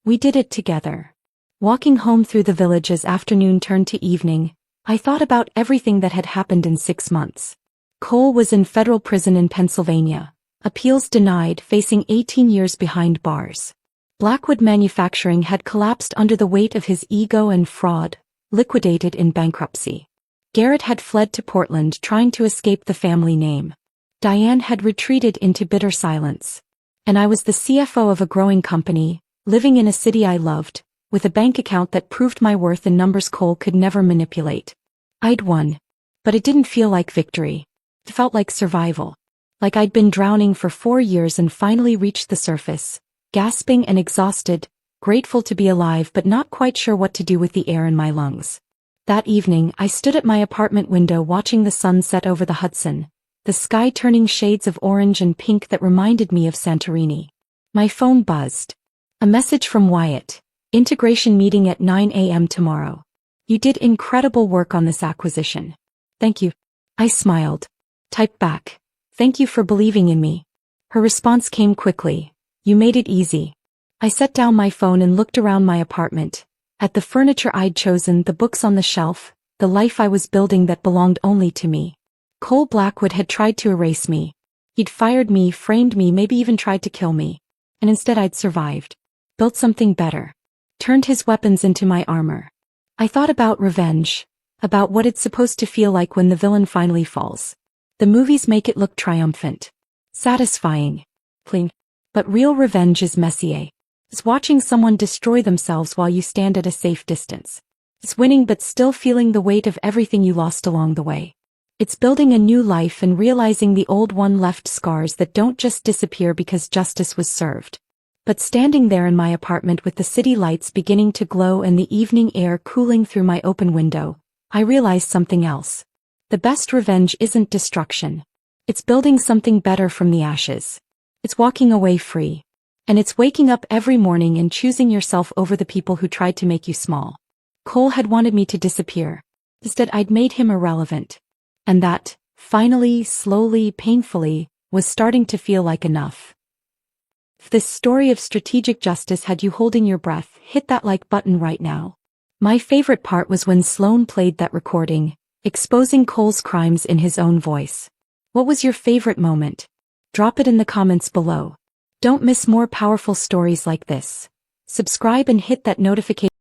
We did it together. Walking home through the village as afternoon turned to evening, I thought about everything that had happened in 6 months. Cole was in federal prison in Pennsylvania. Appeals denied, facing 18 years behind bars. Blackwood Manufacturing had collapsed under the weight of his ego and fraud, liquidated in bankruptcy. Garrett had fled to Portland trying to escape the family name. Diane had retreated into bitter silence. And I was the CFO of a growing company, living in a city I loved, with a bank account that proved my worth in numbers Cole could never manipulate. I'd won. But it didn't feel like victory. It felt like survival. Like I'd been drowning for 4 years and finally reached the surface, gasping and exhausted, grateful to be alive but not quite sure what to do with the air in my lungs. That evening, I stood at my apartment window watching the sun set over the Hudson, the sky turning shades of orange and pink that reminded me of Santorini. My phone buzzed. A message from Wyatt. Integration meeting at 9 a.m. tomorrow. You did incredible work on this acquisition. Thank you. I smiled. Typed back. Thank you for believing in me. Her response came quickly. You made it easy. I set down my phone and looked around my apartment. At the furniture I'd chosen, the books on the shelf, the life I was building that belonged only to me. Cole Blackwood had tried to erase me. He'd fired me, framed me, maybe even tried to kill me. And instead I'd survived. Built something better. Turned his weapons into my armor. I thought about revenge. About what it's supposed to feel like when the villain finally falls. The movies make it look triumphant. Satisfying. Clean. But real revenge is messy. It's watching someone destroy themselves while you stand at a safe distance. It's winning but still feeling the weight of everything you lost along the way. It's building a new life and realizing the old one left scars that don't just disappear because justice was served. But standing there in my apartment with the city lights beginning to glow and the evening air cooling through my open window, I realized something else. The best revenge isn't destruction. It's building something better from the ashes. It's walking away free. And it's waking up every morning and choosing yourself over the people who tried to make you small. Cole had wanted me to disappear. Instead, I'd made him irrelevant. And that, finally, slowly, painfully, was starting to feel like enough. If this story of strategic justice had you holding your breath, hit that like button right now. My favorite part was when Sloane played that recording, exposing Cole's crimes in his own voice. What was your favorite moment? Drop it in the comments below. Don't miss more powerful stories like this. Subscribe and hit that notification